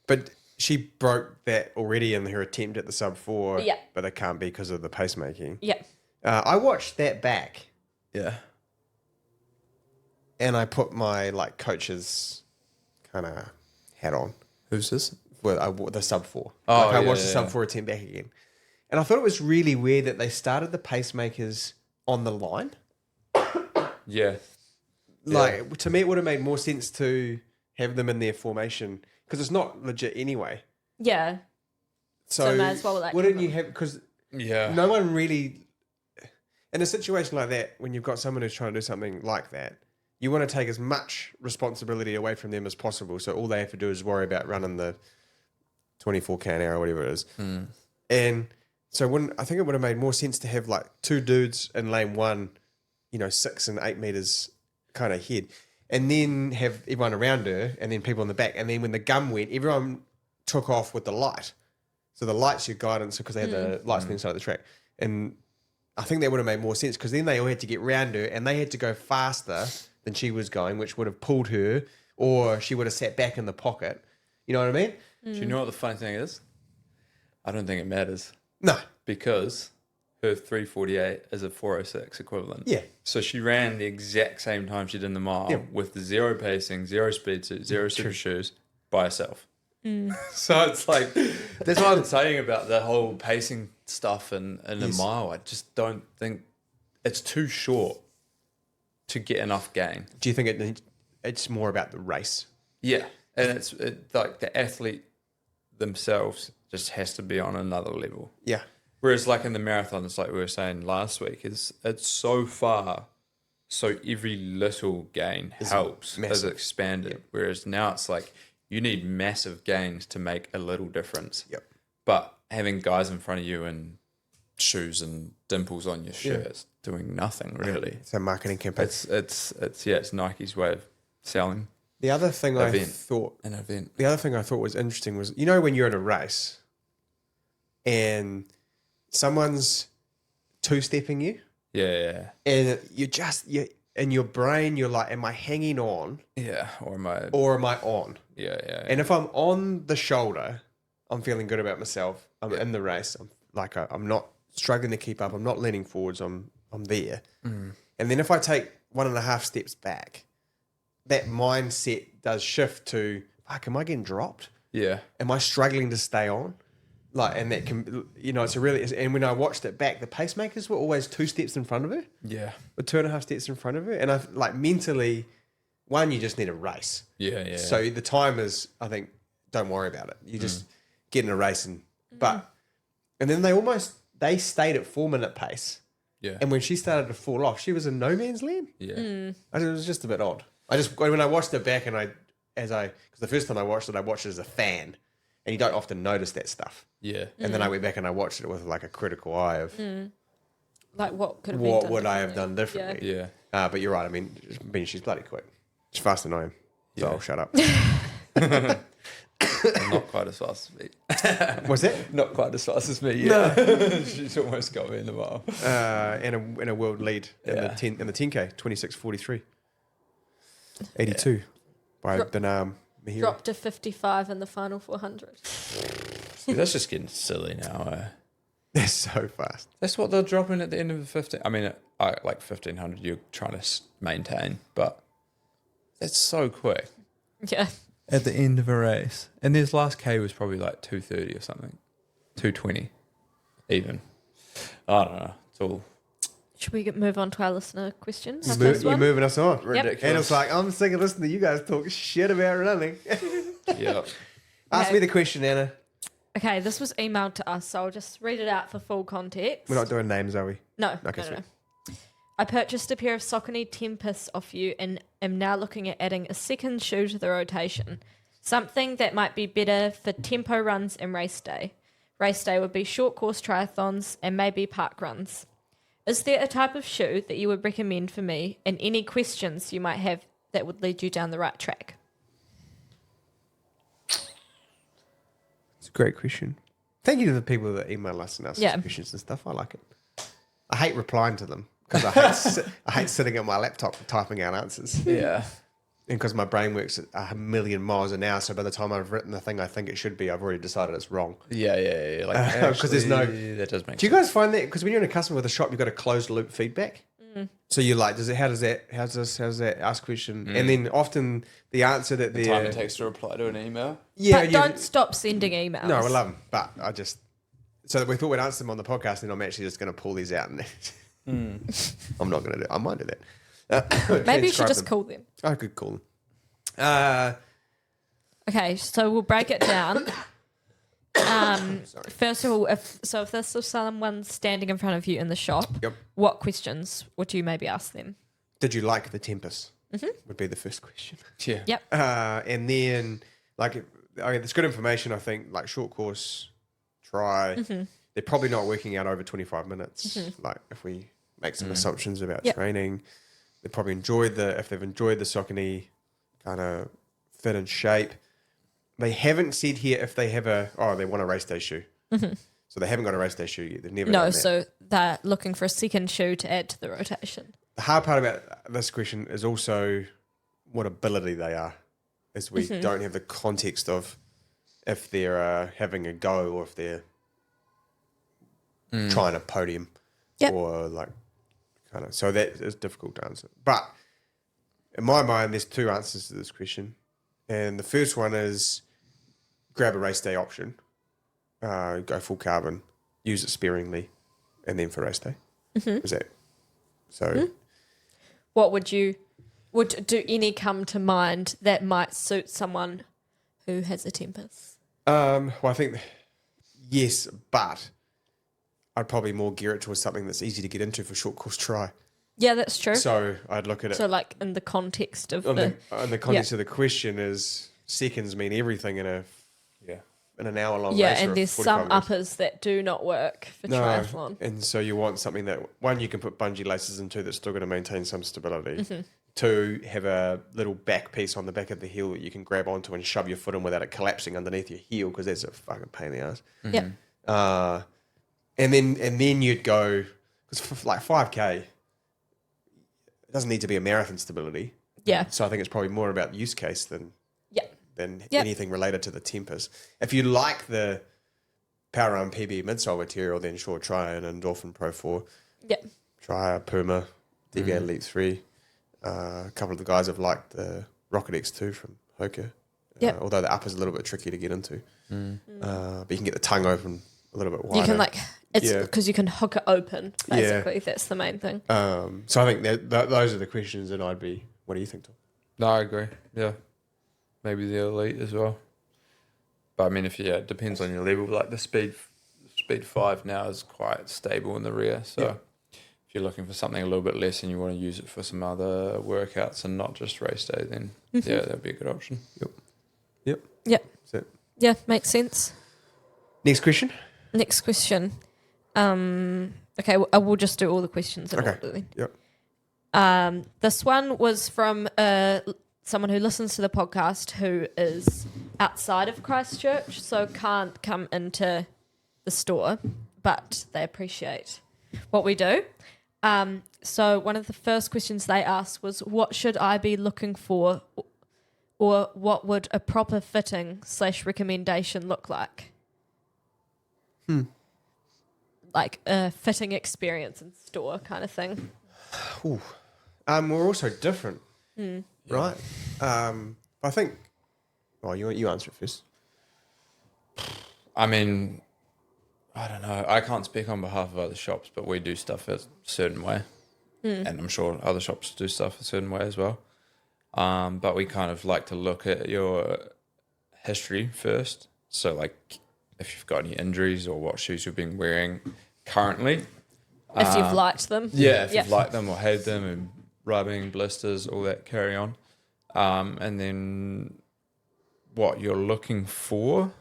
But she broke that already in her attempt at the sub 4. Yeah. But it can't be because of the pacemaking. Yeah. I watched that back Yeah. and I put my coach's kind of hat on. Who's this? Well, the sub 4. Oh, I yeah, watched the yeah, sub yeah. 4 attempt back again. And I thought it was really weird that they started the pacemakers on the line. Yeah. To me, it would have made more sense to have them in their formation because it's not legit anyway. Yeah. So might as well, wouldn't you have? Because Yeah. no one really, in a situation like that, when you've got someone who's trying to do something like that, you want to take as much responsibility away from them as possible. So all they have to do is worry about running the 24k an hour or whatever it is. And so I think it would have made more sense to have two dudes in lane 1, 6 and 8 meters kind of ahead, and then have everyone around her and then people in the back. And then when the gun went, everyone took off with the light. So the light's your guidance because they had the lights on the inside of the track. And I think that would have made more sense because then they all had to get round her and they had to go faster than she was going, which would have pulled her, or she would have sat back in the pocket. You know what I mean? Do you know what the funny thing is? I don't think it matters No. because her 348 is a 406 equivalent. Yeah. So she ran the exact same time she did in the mile with the zero pacing, zero speed suit, zero super shoes by herself. So it's like, that's what I'm saying about the whole pacing stuff in a mile. I just don't think it's too short to get enough gain. Do you think it's more about the race? Yeah. And it's like the athlete themselves just has to be on another level. Yeah. Whereas like in the marathon, it's like we were saying last week, it's so far, so every little gain helps as it expanded. Yep. Whereas now it's like you need massive gains to make a little difference. Yep. But having guys in front of you and shoes and dimples on your shirt is doing nothing really. It's a marketing campaign. It's Nike's way of selling. The other thing an I thought was interesting was, when you're in a race and someone's two-stepping you. Yeah. And in your brain, you're like, am I hanging on? Yeah. Or am I Or am I on? Yeah. And if I'm on the shoulder, I'm feeling good about myself. I'm in the race. I'm not struggling to keep up. I'm not leaning forwards. I'm there. And then if I take 1.5 steps back, that mindset does shift to, fuck, am I getting dropped? Yeah. Am I struggling to stay on? And that can, and when I watched it back, the pacemakers were always 2 steps in front of her, Yeah. or 2.5 steps in front of her. And I mentally, one, you just need a race. Yeah. So the time is, I think, don't worry about it. You just get in a race and then they stayed at 4-minute pace. Yeah. And when she started to fall off, she was in no man's land. Yeah. It was just a bit odd. When I watched it back because the first time I watched it as a fan, and you don't often notice that stuff. Yeah. And then I went back and I watched it with like a critical eye of Like what could have been what done would I have differently? done differently. Yeah. But you're right. I mean, she's bloody quick. She's faster than I am. So Yeah. I'll shut up. Not quite as fast as me. What's that? Not quite as fast as me. Yeah. She's almost got me in the mile. And a world lead in the 10K, 26:43, 82 by Benam Mahir. Dropped to 55 in the final 400. See, that's just getting silly now. They're so fast. That's what they're dropping at the end of the 15. I mean, like 1500, you're trying to maintain, but that's so quick Yeah. at the end of a race. And this last K was probably like 230 or something, 220 even. I don't know. It's all Should we move on to our listener questions? You're moving us on. ridiculous. And it's like, I'm sick of listening to you guys talk shit about running. Yeah. Ask me the question, Anna. Okay, this was emailed to us, so I'll just read it out for full context. We're not doing names, are we? No. Okay, no. sweet. I purchased a pair of Saucony Tempest off you and am now looking at adding a second shoe to the rotation. Something that might be better for tempo runs and race day. Race day would be short course triathlons and maybe park runs. Is there a type of shoe that you would recommend for me, and any questions you might have that would lead you down the right track? It's a great question. Thank you to the people that email us and ask us questions and stuff. I like it. I hate replying to them because I hate sitting at my laptop typing out answers. Yeah. And because my brain works at 1,000,000 miles an hour, so by the time I've written the thing I think it should be, I've already decided it's wrong. Yeah. Like, 'cause there's no- that does make Do you guys find that? Because when you're in a customer with a shop, you've got a closed loop feedback. So you're like, how does that ask question? And then often the answer that the time it takes to reply to an email. yeah, But don't stop sending emails. No, I love them, but so we thought we'd answer them on the podcast, and I'm actually just going to pull these out, and I'm not going to do. I might do that. Maybe you should Transcribe just them. call them. I could call them. Okay, so we'll break it down. First of all, if this was someone standing in front of you in the shop, Yep. what questions would you maybe ask them? Did you like the Tempest? Would be the first question. Yeah. Yep. And then, it's good information, I think, like short course, try. They're probably not working out over 25 minutes. Like, if we make some assumptions about training, they probably if they've enjoyed the Saucony kind of fit and shape. They haven't said here if they have they want a race day shoe. So they haven't got a race day shoe yet. They've never done No, that. so they're looking for a second shoe to add to the rotation. The hard part about this question is also what ability they are, as we don't have the context of if they're having a go or if they're trying to podium or so that is difficult to answer. But in my mind, there's 2 answers to this question. And the first one is grab a race day option, go full carbon, use it sparingly, and then for race day. Is that so? What do any come to mind that might suit someone who has a Tempest? Well, I think yes, but I'd probably more gear it towards something that's easy to get into for short course try. Yeah, that's true. So I'd look at it. So, like in the context of in the context of the question is seconds mean everything in an hour long race. and or there's 45 some minutes. uppers that do not work for triathlon. And so you want something that, one, you can put bungee laces into that's still going to maintain some stability. 2, have a little back piece on the back of the heel that you can grab onto and shove your foot in without it collapsing underneath your heel, because that's a fucking pain in the ass. Yep. And then you'd go, because for like 5K, it doesn't need to be a marathon stability. Yeah. So I think it's probably more about use case than than Yep. anything related to the tempers. If you like the Power Run PB midsole material, then sure, try an Endorphin Pro 4. Yep. Try a Puma DVA Elite 3. A couple of the guys have liked the Rocket X2 from Hoka. Yep. Although the upper's a little bit tricky to get into. But you can get the tongue open a little bit wider. You can it's Yeah. because you can hook it open, basically. That's the main thing. So I think that those are the questions that I'd be. What do you think, Tom? No, I agree. Yeah, maybe the Elite as well. But I mean, it depends on your level. Like the Speed 5 now is quite stable in the rear. So if you're looking for something a little bit less and you want to use it for some other workouts and not just race day, then that'd be a good option. Yep. That's it. Yeah, makes sense. Next question. Next question. Okay, I will just do all the questions in order then. Yep. This one was from someone who listens to the podcast who is outside of Christchurch, so can't come into the store, but they appreciate what we do. So one of the first questions they asked was, what should I be looking for, or what would a proper fitting / recommendation look like? Like a fitting experience in store kind of thing. Ooh. We're also different, right? I think. Well, you answer it first. I mean, I don't know. I can't speak on behalf of other shops, but we do stuff a certain way. And I'm sure other shops do stuff a certain way as well. But we kind of like to look at your history first. So, like, if you've got any injuries or what shoes you've been wearing currently. If you've liked them. Yeah, if you've liked them or had them, and rubbing, blisters, all that carry on. And then what you're looking for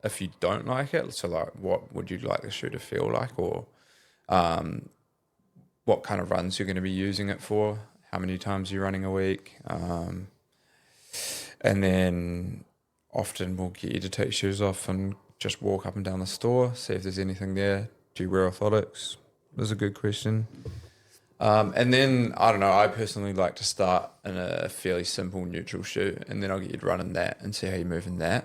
if you don't like it. So, like, what would you like the shoe to feel like, or what kind of runs you're going to be using it for, how many times you're running a week. And then often we'll get you to take shoes off and just walk up and down the store, see if there's anything there. Do you wear orthotics? That's a good question. And then, I don't know, I personally like to start in a fairly simple neutral shoe, and then I'll get you to run in that and see how you move in that,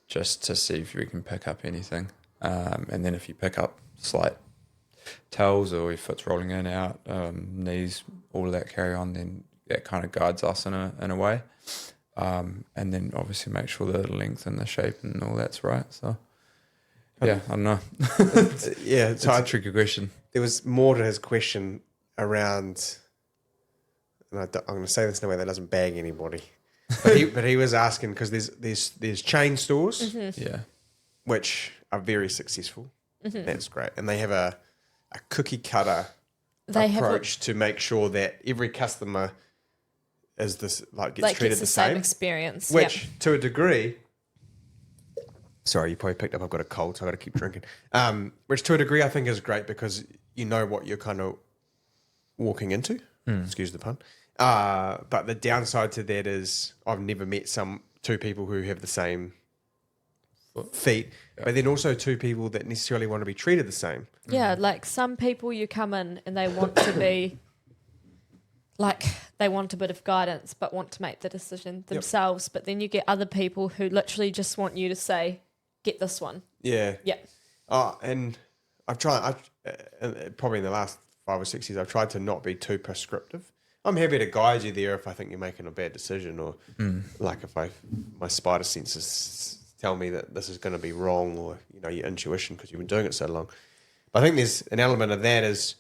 just to see if you can pick up anything. And then if you pick up slight tells or your foot's rolling in, out, knees, all of that carry on, then that kind of guides us in a way. And then obviously make sure the length and the shape and all that's right. So, yeah, I don't know. It's a tricky question. There was more to his question around, and I'm going to say this in a way that doesn't bag anybody, but he was asking because there's chain stores, which are very successful. That's great, and they have a cookie cutter approach to make sure that every customer is this gets treated the same experience, which to a degree. Sorry, you probably picked up I've got a cold, so I've got to keep drinking. Which to a degree I think is great because you know what you're kind of walking into. Excuse the pun. But the downside to that is I've never met two people who have the same feet, but then also two people that necessarily want to be treated the same. Yeah, like some people you come in and they want to be like they want a bit of guidance but want to make the decision themselves. But then you get other people who literally just want you to say, get this one. Yeah. Yeah. And I've tried, probably in the last 5 or 6 years, I've tried to not be too prescriptive. I'm happy to guide you there if I think you're making a bad decision, or like if my spider senses tell me that this is going to be wrong, or your intuition because you've been doing it so long. But I think there's an element of that is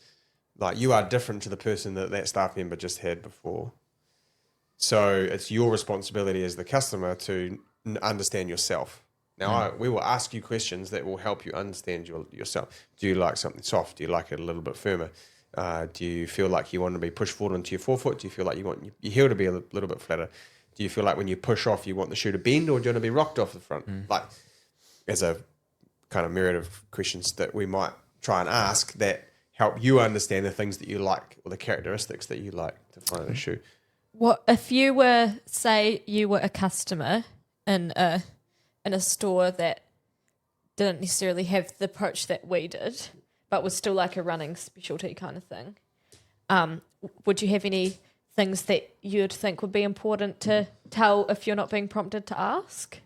like you are different to the person that staff member just had before. So it's your responsibility as the customer to understand yourself. Now, we will ask you questions that will help you understand yourself. Do you like something soft? Do you like it a little bit firmer? Do you feel like you want to be pushed forward into your forefoot? Do you feel like you want your heel to be a little bit flatter? Do you feel like when you push off, you want the shoe to bend, or do you want to be rocked off the front? Like, as a kind of myriad of questions that we might try and ask that help you understand the things that you like or the characteristics that you like to find in a shoe. What if you were, say, you were a customer in a store that didn't necessarily have the approach that we did, but was still like a running specialty kind of thing? Would you have anything things that you'd think would be important to tell if you're not being prompted to ask?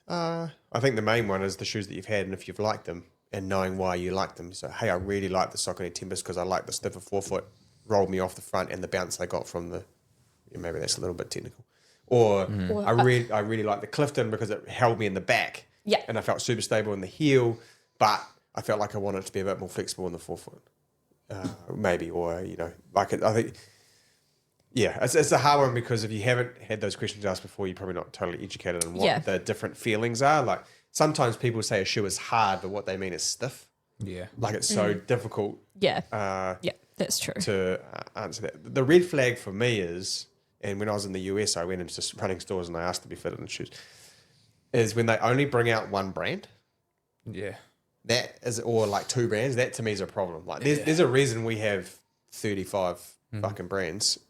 I think the main one is the shoes that you've had and if you've liked them and knowing why you like them. So, hey, I really like the Saucony Timbers because I like the stiffer forefoot, rolled me off the front and the bounce I got from the, maybe that's a little bit technical. Or I really like the Clifton because it held me in the back. Yeah. And I felt super stable in the heel, but I felt like I wanted it to be a bit more flexible in the forefoot. Maybe, or, I think, yeah, it's a hard one because if you haven't had those questions asked before, you're probably not totally educated on what the different feelings are. Like sometimes people say a shoe is hard, but what they mean is stiff. Yeah. Like it's so difficult. Yeah. Yeah, that's true. To answer that. The red flag for me is, and when I was in the US, I went into running stores and I asked to be fitted in shoes, is when they only bring out one brand. Yeah. That is, or like two brands, that to me is a problem. Like there's a reason we have 35 fucking brands,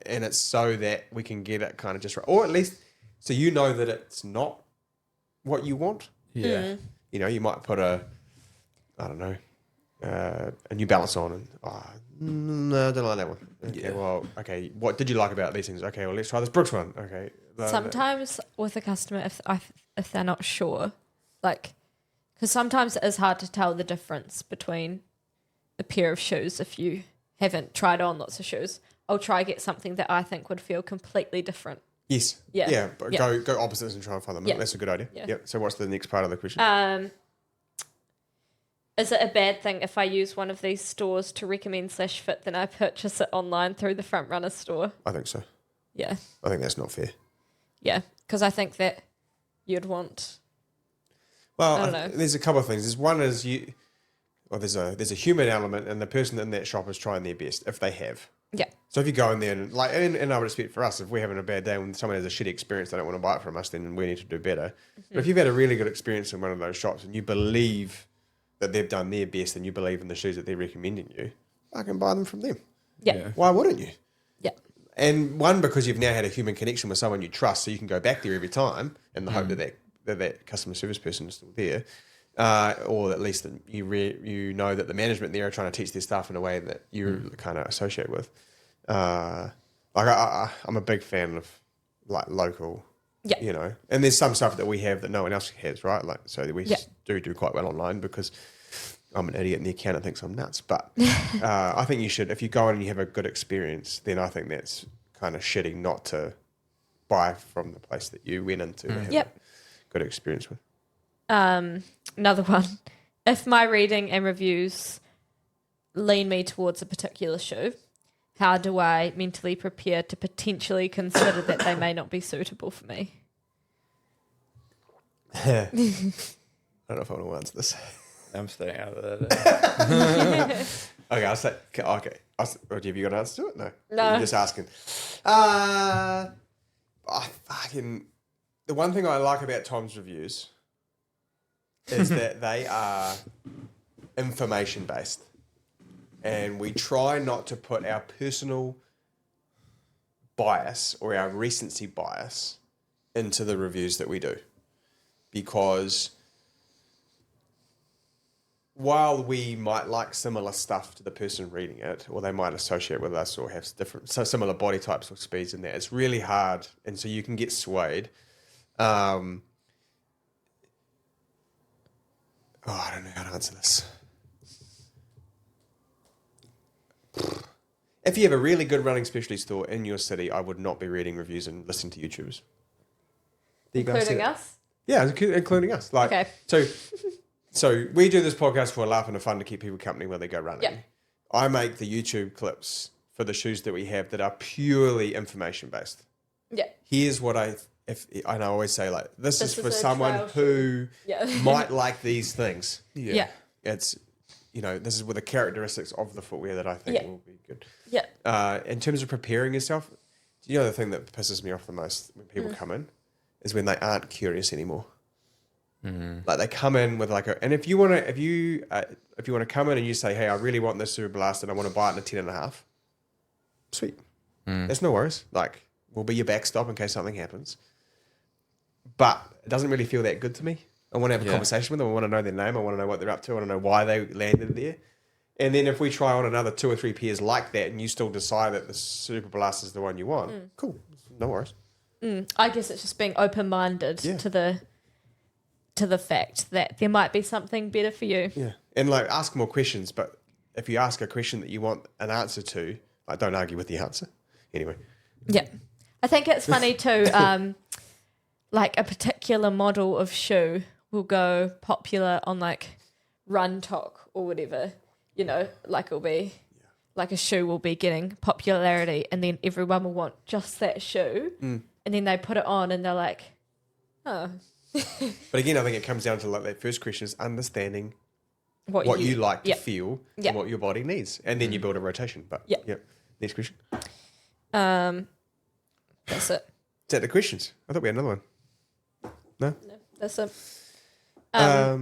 and it's so that we can get it kind of just right. Or at least, so you know that it's not what you want. Yeah. You might put a New Balance on and, no, I don't like that one. Okay, well, okay, what did you like about these things? Okay, well, let's try this Brooks one. Okay. Sometimes with a customer, if they're not sure, like, because sometimes it is hard to tell the difference between a pair of shoes if you haven't tried on lots of shoes. I'll try get something that I think would feel completely different. Yes. Yeah. Yeah, but go opposites and try and find them. Yeah. That's a good idea. Yeah. Yep. So what's the next part of the question? Is it a bad thing if I use one of these stores to recommend /fit, then I purchase it online through the Front Runner store? I think so. Yeah. I think that's not fair. Yeah, because I think that you'd want... Well, I don't know. There's a couple of things. There's there's a human element, and the person in that shop is trying their best if they have. Yeah. So if you go in there and and I would expect for us, if we're having a bad day when someone has a shitty experience, they don't want to buy it from us, then we need to do better. But if you've had a really good experience in one of those shops and you believe that they've done their best and you believe in the shoes that they're recommending you, I can buy them from them. Yeah. Why wouldn't you? Yeah. And one, because you've now had a human connection with someone you trust, so you can go back there every time in the hope that customer service person is still there, or at least that you know that the management there are trying to teach their staff in a way that you kind of associate with. I'm a big fan of like local, and there's some stuff that we have that no one else has, right? Like so we do quite well online because I'm an idiot and the accountant thinks I'm nuts. But I think you should, if you go in and you have a good experience, then I think that's kind of shitty not to buy from the place that you went into to have a good experience with. Another one. If my reading and reviews lean me towards a particular shoe, how do I mentally prepare to potentially consider that they may not be suitable for me? I don't know if I want to answer this. I'm staying out of that. Okay, I'll say. Okay, have you got an answer to it? No. No. I'm just asking. The one thing I like about Tom's reviews is that they are information based, and we try not to put our personal bias or our recency bias into the reviews that we do, because while we might like similar stuff to the person reading it, or they might associate with us or have similar body types or speeds in there, it's really hard, and so you can get swayed. I don't know how to answer this. If you have a really good running specialty store in your city, I would not be reading reviews and listening to YouTubers. Including us? Yeah, including us. Like, okay. So we do this podcast for a laugh and a fun to keep people company when they go running. Yeah. I make the YouTube clips for the shoes that we have that are purely information based. Yeah. Here's what I always say, like, this is for someone who Yeah. might like these things. Yeah. It's, this is with the characteristics of the footwear that I think will be good. Yeah. In terms of preparing yourself, do you know the thing that pisses me off the most when people come in is when they aren't curious anymore. Like they come in with and if you want to come in and you say, hey, I really want this Super Blast and I want to buy it in a 10.5, sweet. There's no worries. Like, we'll be your backstop in case something happens. But it doesn't really feel that good to me. I want to have a conversation with them. I want to know their name. I want to know what they're up to. I want to know why they landed there. And then if we try on another 2 or 3 pairs like that and you still decide that the Super Blast is the one you want, cool. No worries. I guess it's just being open-minded to the fact that there might be something better for you. Yeah. And like ask more questions, but if you ask a question that you want an answer to, like don't argue with the answer. Anyway. Yeah. I think it's funny too, like a particular model of shoe will go popular on like Run Talk or whatever, you know, like it'll be like a shoe will be getting popularity and then everyone will want just that shoe and then they put it on and they're like, oh. But again, I think it comes down to like that first question is understanding what you like to feel and what your body needs. And then you build a rotation. But next question. That's it. Is that the questions? I thought we had another one. No, that's it. I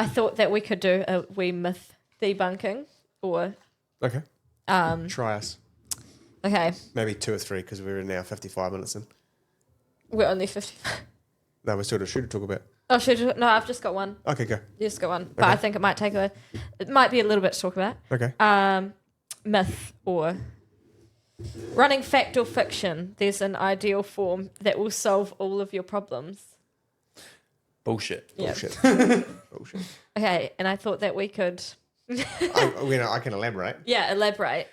thought that we could do a wee myth debunking or... Okay. Try us. Okay. Maybe 2 or 3 because we're now 55 minutes in. We're only 55. No, we're still a shoe to talk about. Oh, no, I've just got one. Okay, go. You just got one. But I think it might be a little bit to talk about. Okay. Myth or running fact or fiction. There's an ideal form that will solve all of your problems. Bullshit. Yeah. Bullshit. Okay, and I thought that we could... I can elaborate. Yeah, elaborate.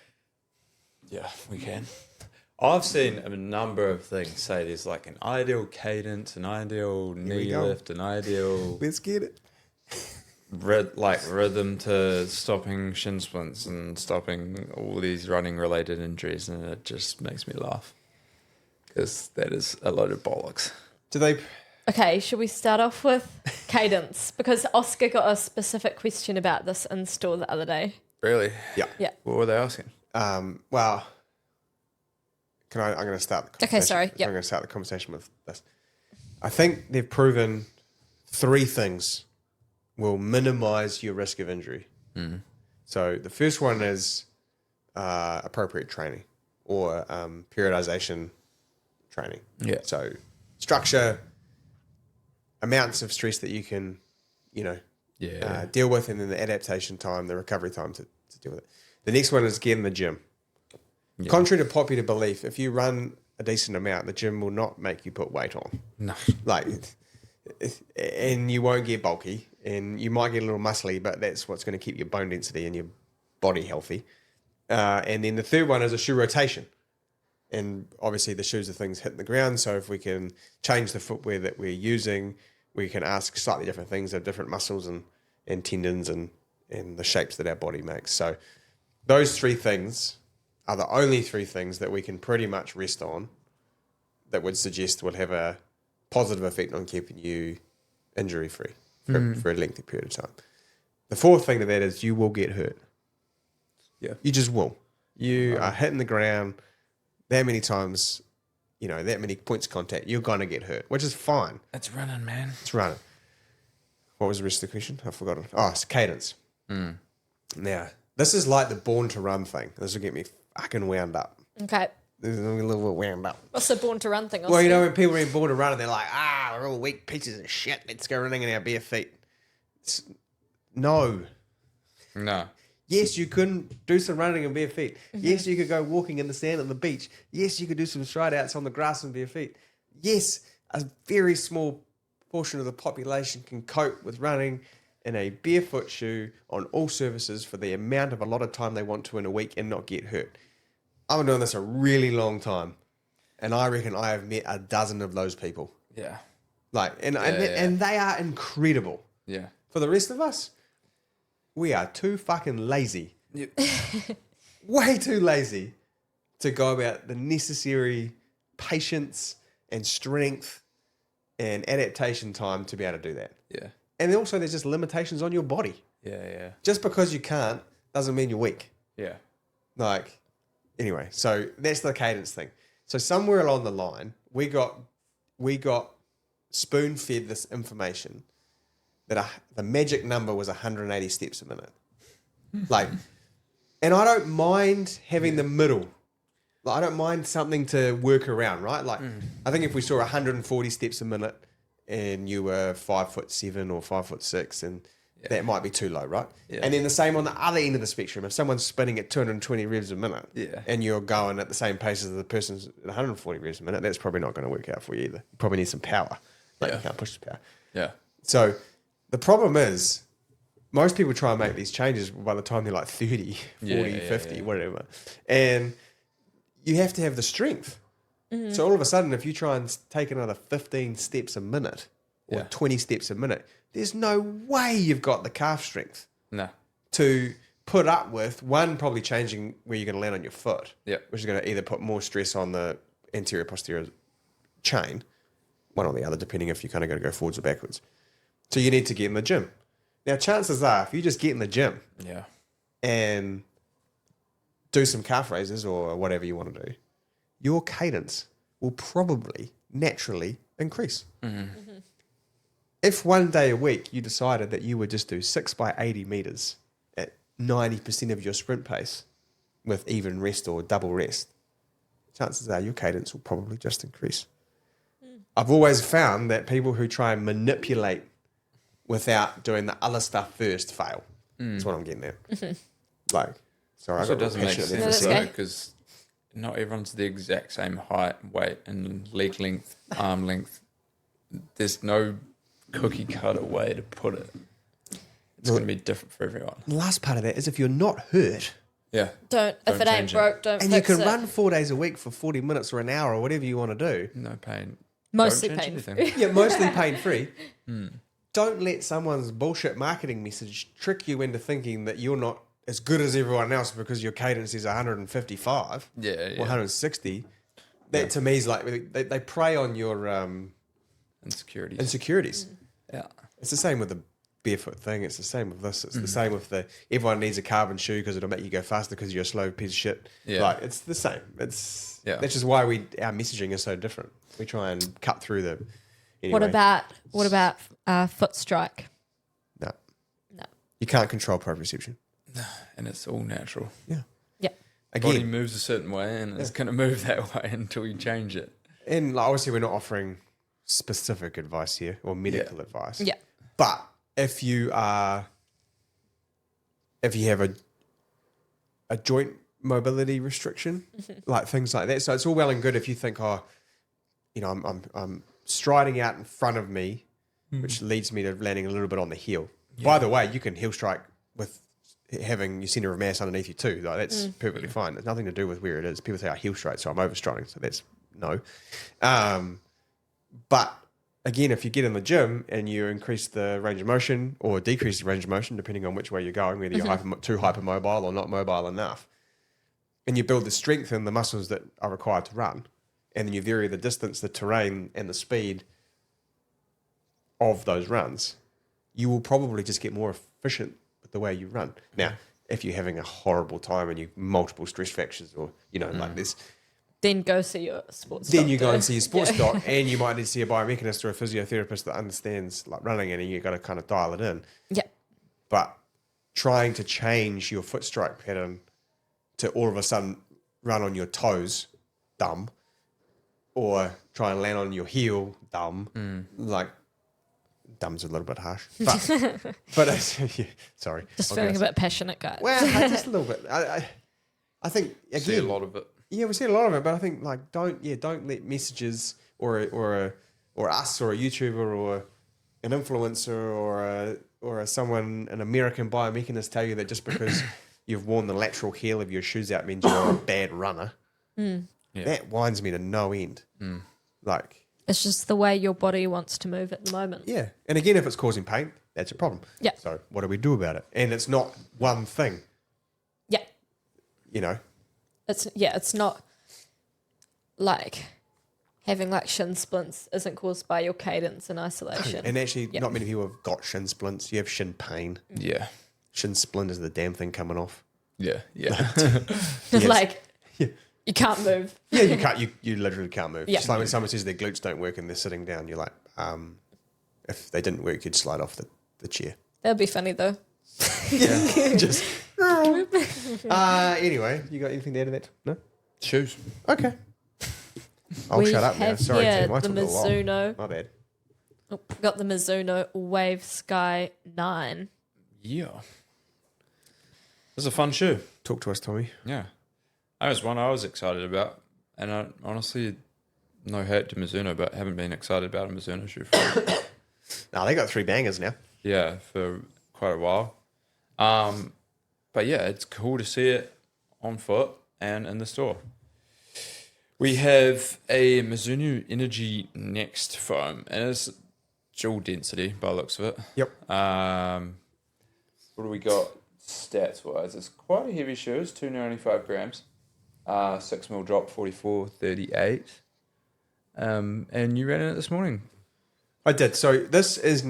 Yeah, we can. I've seen a number of things say there's like an ideal cadence, an ideal knee lift, an ideal... Let's get it. Rhythm to stopping shin splints and stopping all these running related injuries, and it just makes me laugh because that is a load of bollocks. Do they... Okay, should we start off with cadence? Because Oska got a specific question about this in store the other day. Really? Yeah. Yeah. What were they asking? Well, I'm going to start the conversation. Okay, sorry. Yep. I'm going to start the conversation with this. I think they've proven 3 things will minimize your risk of injury. Mm. So the first one is appropriate training or periodization training. Yeah. So structure, amounts of stress that you can, deal with, and then the adaptation time, the recovery time to deal with it. The next one is get in the gym. Yeah. Contrary to popular belief, if you run a decent amount, the gym will not make you put weight on. No. And you won't get bulky, and you might get a little muscly, but that's what's going to keep your bone density and your body healthy. And then the third one is a shoe rotation. And obviously the shoes are things hitting the ground, so if we can change the footwear that we're using, we can ask slightly different things of different muscles and tendons and the shapes that our body makes. So those 3 things are the only 3 things that we can pretty much rest on that would suggest would have a positive effect on keeping you injury-free for a lengthy period of time. The 4th thing to that is you will get hurt. Yeah. You just will. You are hitting the ground that many times, that many points of contact, you're going to get hurt, which is fine. That's running, man. It's running. What was the rest of the question? I've forgotten. Oh, it's cadence. Mm. Now, this is like the born to run thing. This will get me fucking wound up. Okay. This is a little bit wound up. What's the born to run thing? Well, when people are born to run and they're like, we're all weak pieces of shit. Let's go running in our bare feet. No. Yes, you couldn't do some running in bare feet. Mm-hmm. Yes, you could go walking in the sand on the beach. Yes, you could do some stride outs on the grass in bare feet. Yes, a very small portion of the population can cope with running in a barefoot shoe on all surfaces for the amount of a lot of time they want to in a week and not get hurt. I've been doing this a really long time, and I reckon I have met a dozen of those people. Yeah. And they are incredible. Yeah. For the rest of us, we are too fucking lazy. Yep. Way too lazy to go about the necessary patience and strength and adaptation time to be able to do that. Yeah. And also there's just limitations on your body. Yeah. Just because you can't doesn't mean you're weak. Yeah. Anyway, so that's the cadence thing. So somewhere along the line, we got spoon-fed this information that the magic number was 180 steps a minute. And I don't mind having the middle. I don't mind something to work around, right? I think if we saw 140 steps a minute and you were 5'7" or 5'6" and that might be too low, right? Yeah. And then the same on the other end of the spectrum. If someone's spinning at 220 revs a minute and you're going at the same pace as the person's at 140 revs a minute, that's probably not going to work out for you either. You probably need some power. Like you can't push the power. Yeah. So the problem is most people try and make these changes by the time they're like 30, 40, 50, whatever. And you have to have the strength. So all of a sudden, if you try and take another 15 steps a minute or 20 steps a minute, there's no way you've got the calf strength to put up with, one, probably changing where you're going to land on your foot, which is going to either put more stress on the anterior posterior chain, one or the other, depending if you're kind of going to go forwards or backwards. So you need to get in the gym. Now, chances are, if you just get in the gym and do some calf raises or whatever you want to do, your cadence will probably naturally increase. If one day a week you decided that you would just do 6 by 80 meters at 90% of your sprint pace with even rest or double rest, chances are your cadence will probably just increase. I've always found that people who try and manipulate without doing the other stuff first fail. That's what I'm getting at. Like, sorry, I got doesn't make passionate sense there for a though, because not everyone's the exact same height, weight, and leg length, arm length. There's no cookie cutter way to put it. It's going to be different for everyone. The last part of that is if you're not hurt, Don't if it ain't broke, don't and you fix can it. run 4 days a week for 40 minutes or an hour or whatever you want to do. No pain. Mostly Don't change pain. anything. Yeah, mostly pain-free. Don't let someone's bullshit marketing message trick you into thinking that you're not as good as everyone else because your cadence is 155 or 160. That to me is like they prey on your insecurities. Yeah. It's the same with the barefoot thing. It's the same with this. It's the same with everyone needs a carbon shoe because it'll make you go faster because you're a slow piece of shit. Yeah. Like, it's the same. That's just why our messaging is so different. We try and cut through the... Anyway. What about foot strike? No. No. You can't control proprioception. And it's all natural. Yeah. Yeah. Body Again, moves a certain way and it's going to move that way until you change it. and like, obviously we're not offering specific advice here or medical advice. Yeah. But if you have a joint mobility restriction, like things like that. So it's all well and good if you think, oh, you know, I'm striding out in front of me, which leads me to landing a little bit on the heel. Yeah. By the way, you can heel strike with having your center of mass underneath you too. Like, that's perfectly fine. There's nothing to do with where it is. People say I heel strike, so I'm overstriding. So that's no. But again, if you get in the gym and you increase the range of motion or decrease the range of motion, depending on which way you're going, whether you're too hypermobile or not mobile enough, and you build the strength in the muscles that are required to run, and then you vary the distance, the terrain, and the speed of those runs, you will probably just get more efficient with the way you run. Now, if you're having a horrible time and you have multiple stress fractures or, you know, like this, then go see your sports then doctor. you go and see your sports doc, and you might need to see a biomechanist or a physiotherapist that understands like running, and you've got to kind of dial it in. Yeah. But trying to change your foot strike pattern to all of a sudden run on your toes, dumb, or try and land on your heel, dumb. Like, dumb's a little bit harsh, but yeah, sorry, Just feeling a bit passionate, guys. Well, just a little bit. I think again, See a lot of it. Yeah, we see a lot of it, but I think like don't let messages or us or a YouTuber or an influencer or someone, an American biomechanist, tell you that just because you've worn the lateral heel of your shoes out means you're a bad runner. Yeah. That winds me to no end. Like, it's just the way your body wants to move at the moment. yeah, and again, if it's causing pain, that's a problem. Yeah. So what do we do about it? And it's not one thing. Yeah. You know. It's not like having like shin splints isn't caused by your cadence in isolation. And actually, not many people have got shin splints. You have shin pain. Yeah. Shin splint is the damn thing coming off. Yeah. Like, you can't move. Yeah, you can't. You literally can't move. Yeah. Just like when someone says their glutes don't work and they're sitting down, you're like, if they didn't work, you'd slide off the chair. That'd be funny though. Yeah. Just. Anyway, you got anything to add to that? No. Shoes. Okay. I'll We shut up now. have Sorry, here Tim. I the took a lot. Mizuno. My bad. Got the Mizuno Wave Sky 9. Yeah. This is a fun shoe. Talk to us, Tommy. Yeah. That was one I was excited about. And I honestly, no hate to Mizuno, but haven't been excited about a Mizuno shoe for No, they got 3 bangers now. yeah, for quite a while. But yeah, it's cool to see it on foot and in the store. We have a Mizuno Energy Next foam, and it's dual density by the looks of it. Yep. What do we got stats wise? It's quite a heavy shoe. It's 295 grams. 6mm drop, 44.38. And you ran it this morning. I did. So this is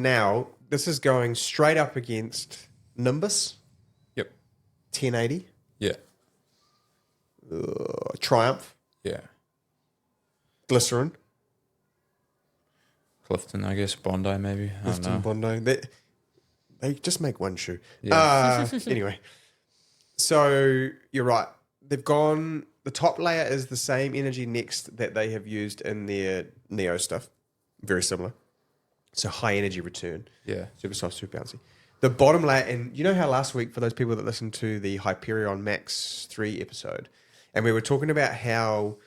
going straight up against Nimbus. Yep. 1080. Yeah. Triumph. Yeah. Glycerin. Clifton, I guess. Bondi, maybe. I don't know. Bondi. They just make one shoe. Yeah. Anyway. So you're right. They've gone... The top layer is the same Energy Next that they have used in their Neo stuff. Very similar. So high energy return. Yeah. Super soft, super bouncy. The bottom layer, and you know how last week, for those people that listened to the Hyperion Max 3 episode, and we were talking about how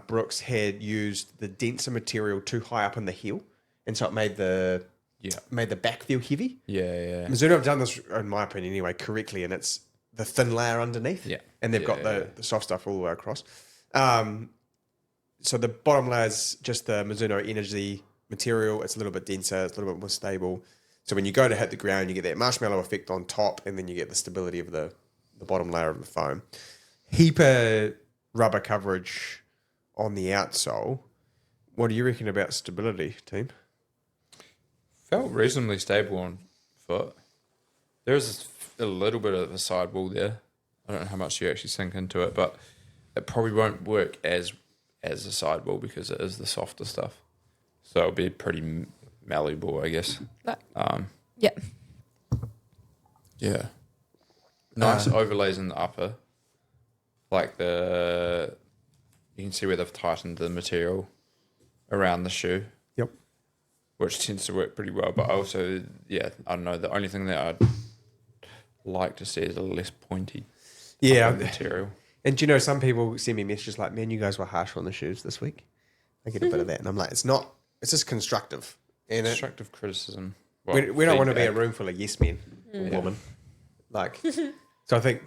Brooks had used the denser material too high up in the heel, and so it made the back feel heavy. Yeah. Mizuno have done this, in my opinion anyway, correctly, and it's the thin layer underneath. Yeah. And they've got the soft stuff all the way across. So the bottom layer is just the Mizuno Energy material. It's a little bit denser. It's a little bit more stable. So when you go to hit the ground, you get that marshmallow effect on top, and then you get the stability of the bottom layer of the foam. Heap of rubber coverage on the outsole. What do you reckon about stability, team? Felt reasonably stable on foot. There's a little bit of a sidewall there. I don't know how much you actually sink into it, but it probably won't work as a sidewall because it is the softer stuff. So it'll be pretty malleable, I guess. Yeah. Yeah. Nice overlays in the upper. Like you can see where they've tightened the material around the shoe. Yep. Which tends to work pretty well. But also, I don't know, the only thing that I'd like to see is a less pointy material. And do you know, some people send me messages like, man, you guys were harsh on the shoes this week. I get a bit of that. And I'm like, it's just constructive. And Constructive criticism. we don't want to be a room full of yes men or women. Like, so I think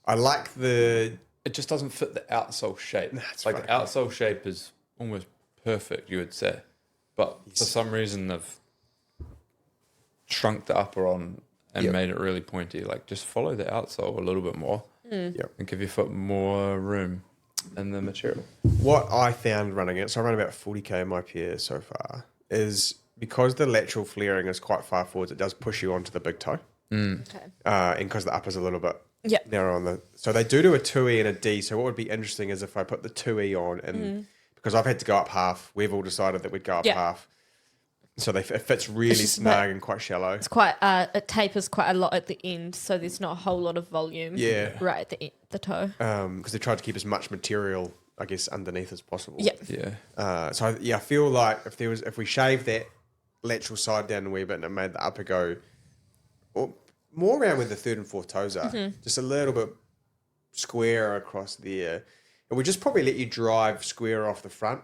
I like it just doesn't fit the outsole shape. That's like right. the outsole shape is almost perfect, you would say. But for some reason they've shrunk the upper on and made it really pointy. Like, just follow the outsole a little bit more and give your foot more room in the material. What I found running it, so I run about 40k in my pair so far, is because the lateral flaring is quite far forwards, it does push you onto the big toe. Okay. And because the upper's a little bit Yeah. narrow on the... So they do a 2E and a D. So what would be interesting is if I put the 2E on, and because I've had to go up half, we've all decided that we'd go up half. So it fits really snug and quite shallow. It's quite, it tapers quite a lot at the end, so there's not a whole lot of volume right at the toe. Because they tried to keep as much material, I guess, underneath as possible. Yeah. I feel like if we shaved that lateral side down a wee bit and it made the upper go more around where the third and fourth toes are, just a little bit square across there, and we just probably let you drive square off the front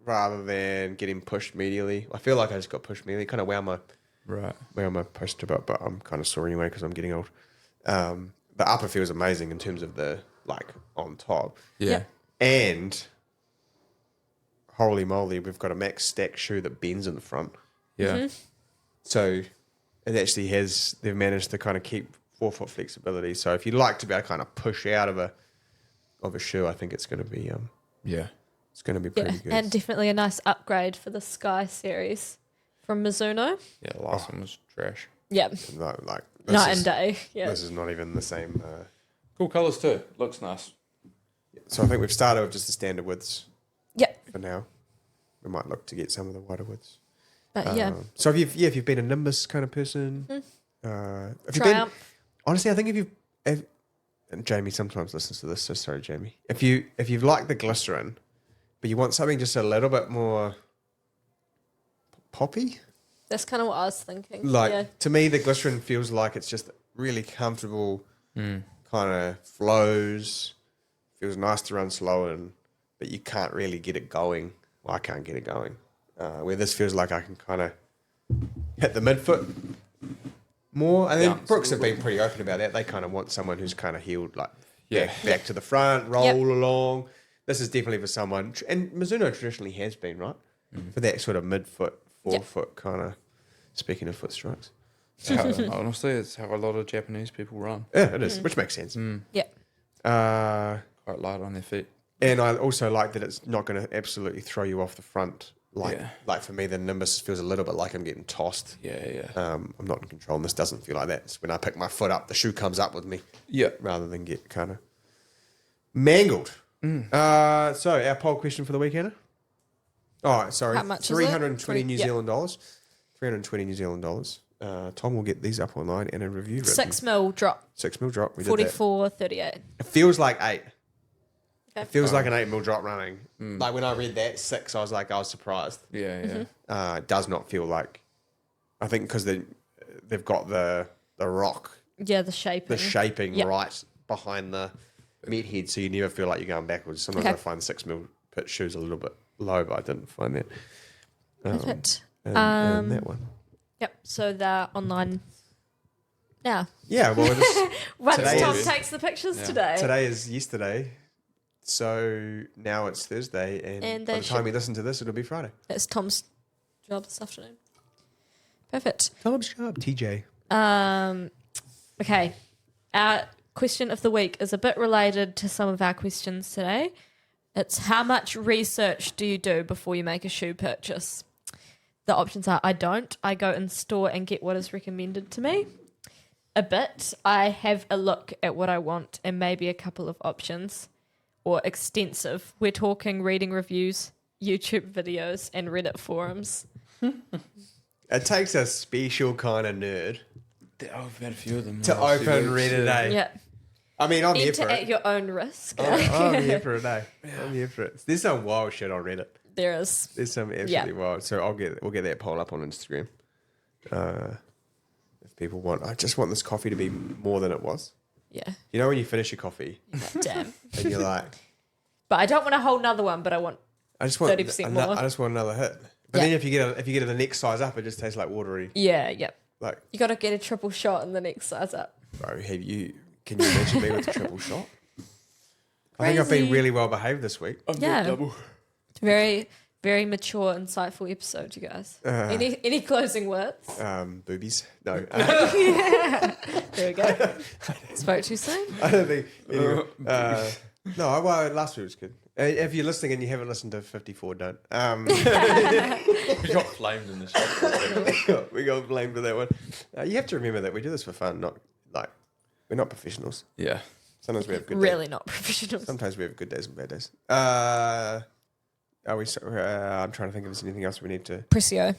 rather than getting pushed medially. I feel like I just got pushed medially, kind of wound my post about, but I'm kind of sore anyway because I'm getting old. The upper feels amazing in terms of the on top. Yeah. And holy moly, we've got a max stack shoe that bends in the front. Yeah. So it actually they've managed to kind of keep forefoot flexibility. So if you'd like to be able to kind of push out of a shoe, I think it's going to be it's going to be pretty good. And definitely a nice upgrade for the Sky series from Mizuno. Yeah, the last one was trash. Yeah. Night and day. Yeah. This is not even the same. Cool colours too. Looks nice. So I think we've started with just the standard widths. Yeah. For now, we might look to get some of the wider widths. But So if you've been a Nimbus kind of person, if you've Triumph. been, honestly, I think and Jamie sometimes listens to this, so sorry, Jamie. If you've liked the glycerin, but you want something just a little bit more poppy, That's kind of what I was thinking. Like yeah. to me, the glycerin feels like it's just really comfortable, kind of flows. Feels nice to run slow in, but you can't really get it going. Well, I can't get it going. Where this feels like I can kind of hit the midfoot more. And then Bounce Brooks a have little been pretty open about that. They kind of want someone who's kind of healed, like Yeah. back to the front, roll along. This is definitely for someone, and Mizuno traditionally has been, right? For that sort of midfoot, forefoot kind of, speaking of foot strikes. Honestly, it's how a lot of Japanese people run. Yeah, it is, which makes sense. Yeah. Quite light on their feet. And I also like that it's not going to absolutely throw you off the front. Like, Yeah. like for me, the Nimbus feels a little bit like I'm getting tossed. Yeah. I'm not in control, and this doesn't feel like that. It's when I pick my foot up, the shoe comes up with me. Yeah. Rather than get kind of mangled. So our poll question for the week, Anna? Oh, sorry. How much is it? 320 New Yeah. Zealand dollars. 320 New Zealand dollars. Tom will get these up online and a review written. 6 mil drop. 6 mil drop. We did that. 44.38. It feels like 8. Okay. It feels like an 8 mil drop running. Like when I read that 6, I was surprised. Yeah. It does not feel like. I think because they've got the rock, Yeah, the shaping. the shaping Yep. right behind the meat head, so you never feel like you're going backwards. Sometimes Okay. I find the 6 mil pitch shoes a little bit low, but I didn't find that. Perfect. And that one. Yep. So they're online now. Yeah, well, Once Today Tom is- takes the pictures Yeah. today. today is yesterday, so now it's Thursday, and And by they the time should- you listen to this, it'll be Friday. That's Tom's job this afternoon. Perfect. Tom's job, TJ. Okay. Our question of the week is a bit related to some of our questions today. It's how much research do you do before you make a shoe purchase? The options are I don't. I go in store and get what is recommended to me. A bit. I have a look at what I want and maybe a couple of options. Or extensive. We're talking reading reviews, YouTube videos, and Reddit forums. It takes a special kind of nerd I've had a few of them. to open Reddit, eh? Yeah. I mean, I'm here Enter for at it. your own risk. I'm here for a day. I'm here for it. There's some wild shit on Reddit. There is. There's some absolutely wild. So we'll get that poll up on Instagram. If people want, I just want this coffee to be more than it was. Yeah. You know when you finish your coffee Damn. and you're like, But I don't want a whole nother one, but I want I just want 30% more. I just want another hit. But Yeah. then if you get the next size up, it just tastes like watery. yeah. Like, You got to get a triple shot in the next size up. bro, can you imagine me with a triple shot? I think I've been Crazy. really well behaved this week. Yeah. Very, very mature, insightful episode, you guys. Any closing words? Boobies. No. There we go. Spoke too soon. I don't think. Anyway, no, well, last week was good. If you're listening and you haven't listened to 54, don't. We got flamed in the shop. We got blamed for that one. You have to remember that we do this for fun, not like we're not professionals. Yeah. Sometimes we have good days. Really not professional. Sometimes we have good days and bad days. Are we? I'm trying to think if there's anything else we need to. Precio.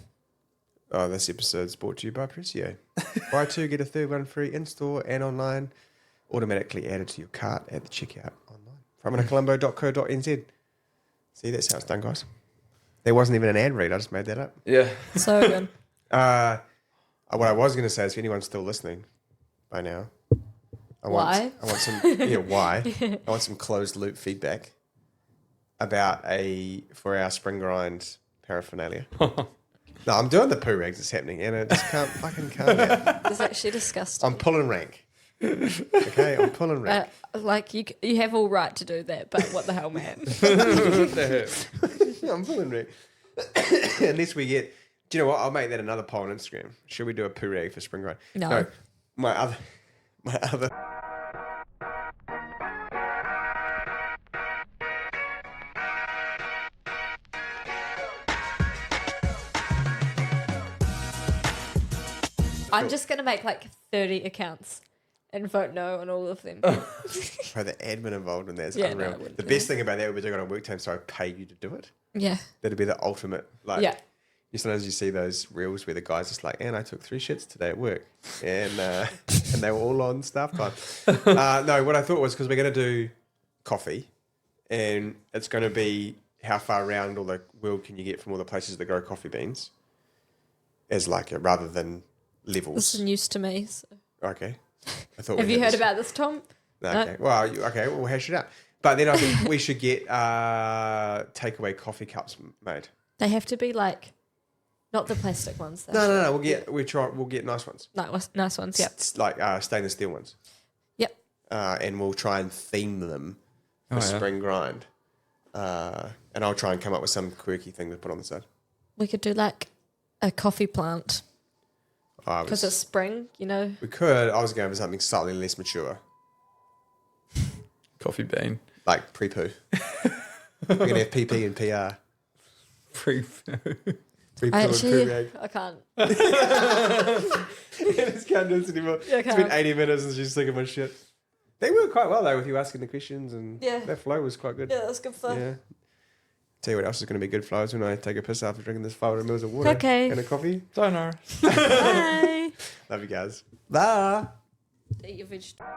Oh, this episode's brought to you by Precio. Buy two, get a third one free in store and online. Automatically added to your cart at the checkout online. From colombo.co.nz. See, that's how it's done, guys. There wasn't even an ad read. I just made that up. Yeah. So good. What I was going to say is, if anyone's still listening by now, I want some. Yeah, why? I want some closed loop feedback for our spring grind paraphernalia. No, I'm doing the poo rags. It's happening, and I just can't fucking calm down. It's actually disgusting. I'm pulling rank. Okay, I'm pulling rank. Like you have all right to do that, but what the hell, man? I'm pulling rank. Unless we get. Do you know what? I'll make that another poll on Instagram. Should we do a poo rag for spring grind? No. My other. I'm just gonna make like 30 accounts and vote no on all of them. Bro, the admin involved in that is Yeah, no, unreal. I wouldn't The do best thing about that would be doing it on work time, so I pay you to do it. Yeah. That'd be the ultimate. Like, Yeah. Sometimes you see those reels where the guy's just like, and I took 3 shits today at work. And and they were all on staff time. No, what I thought was, because we're going to do coffee, and it's going to be how far around all the world can you get from all the places that grow coffee beans. as like rather than levels. This is news to me. So. Okay. I thought. Have you heard about this, Tom? No, okay. Well, okay. We'll hash it out. But then I think we should get takeaway coffee cups made. They have to be like, not the plastic ones. Though. No. We'll get nice ones. Nice ones. Yep. Like stainless steel ones. Yep. And we'll try and theme them for spring grind. And I'll try and come up with some quirky thing to put on the side. We could do like a coffee plant. Because it's spring, you know. We could. I was going for something slightly less mature. Coffee bean. Like pre-poo. We're going to have PP and PR. Pre-poo. Pre-poo and pre-rag. I can't. I just can't do this anymore. Yeah, it's been 80 minutes and she's sick of my shit. They worked quite well though with you asking the questions and that flow was quite good. Yeah, that was good fun. Yeah. Tell you what else is going to be good flows when I take a piss after drinking this 500 mils of water and a coffee. Sayonara. Bye. Love you guys. Bye. Eat your vegetables.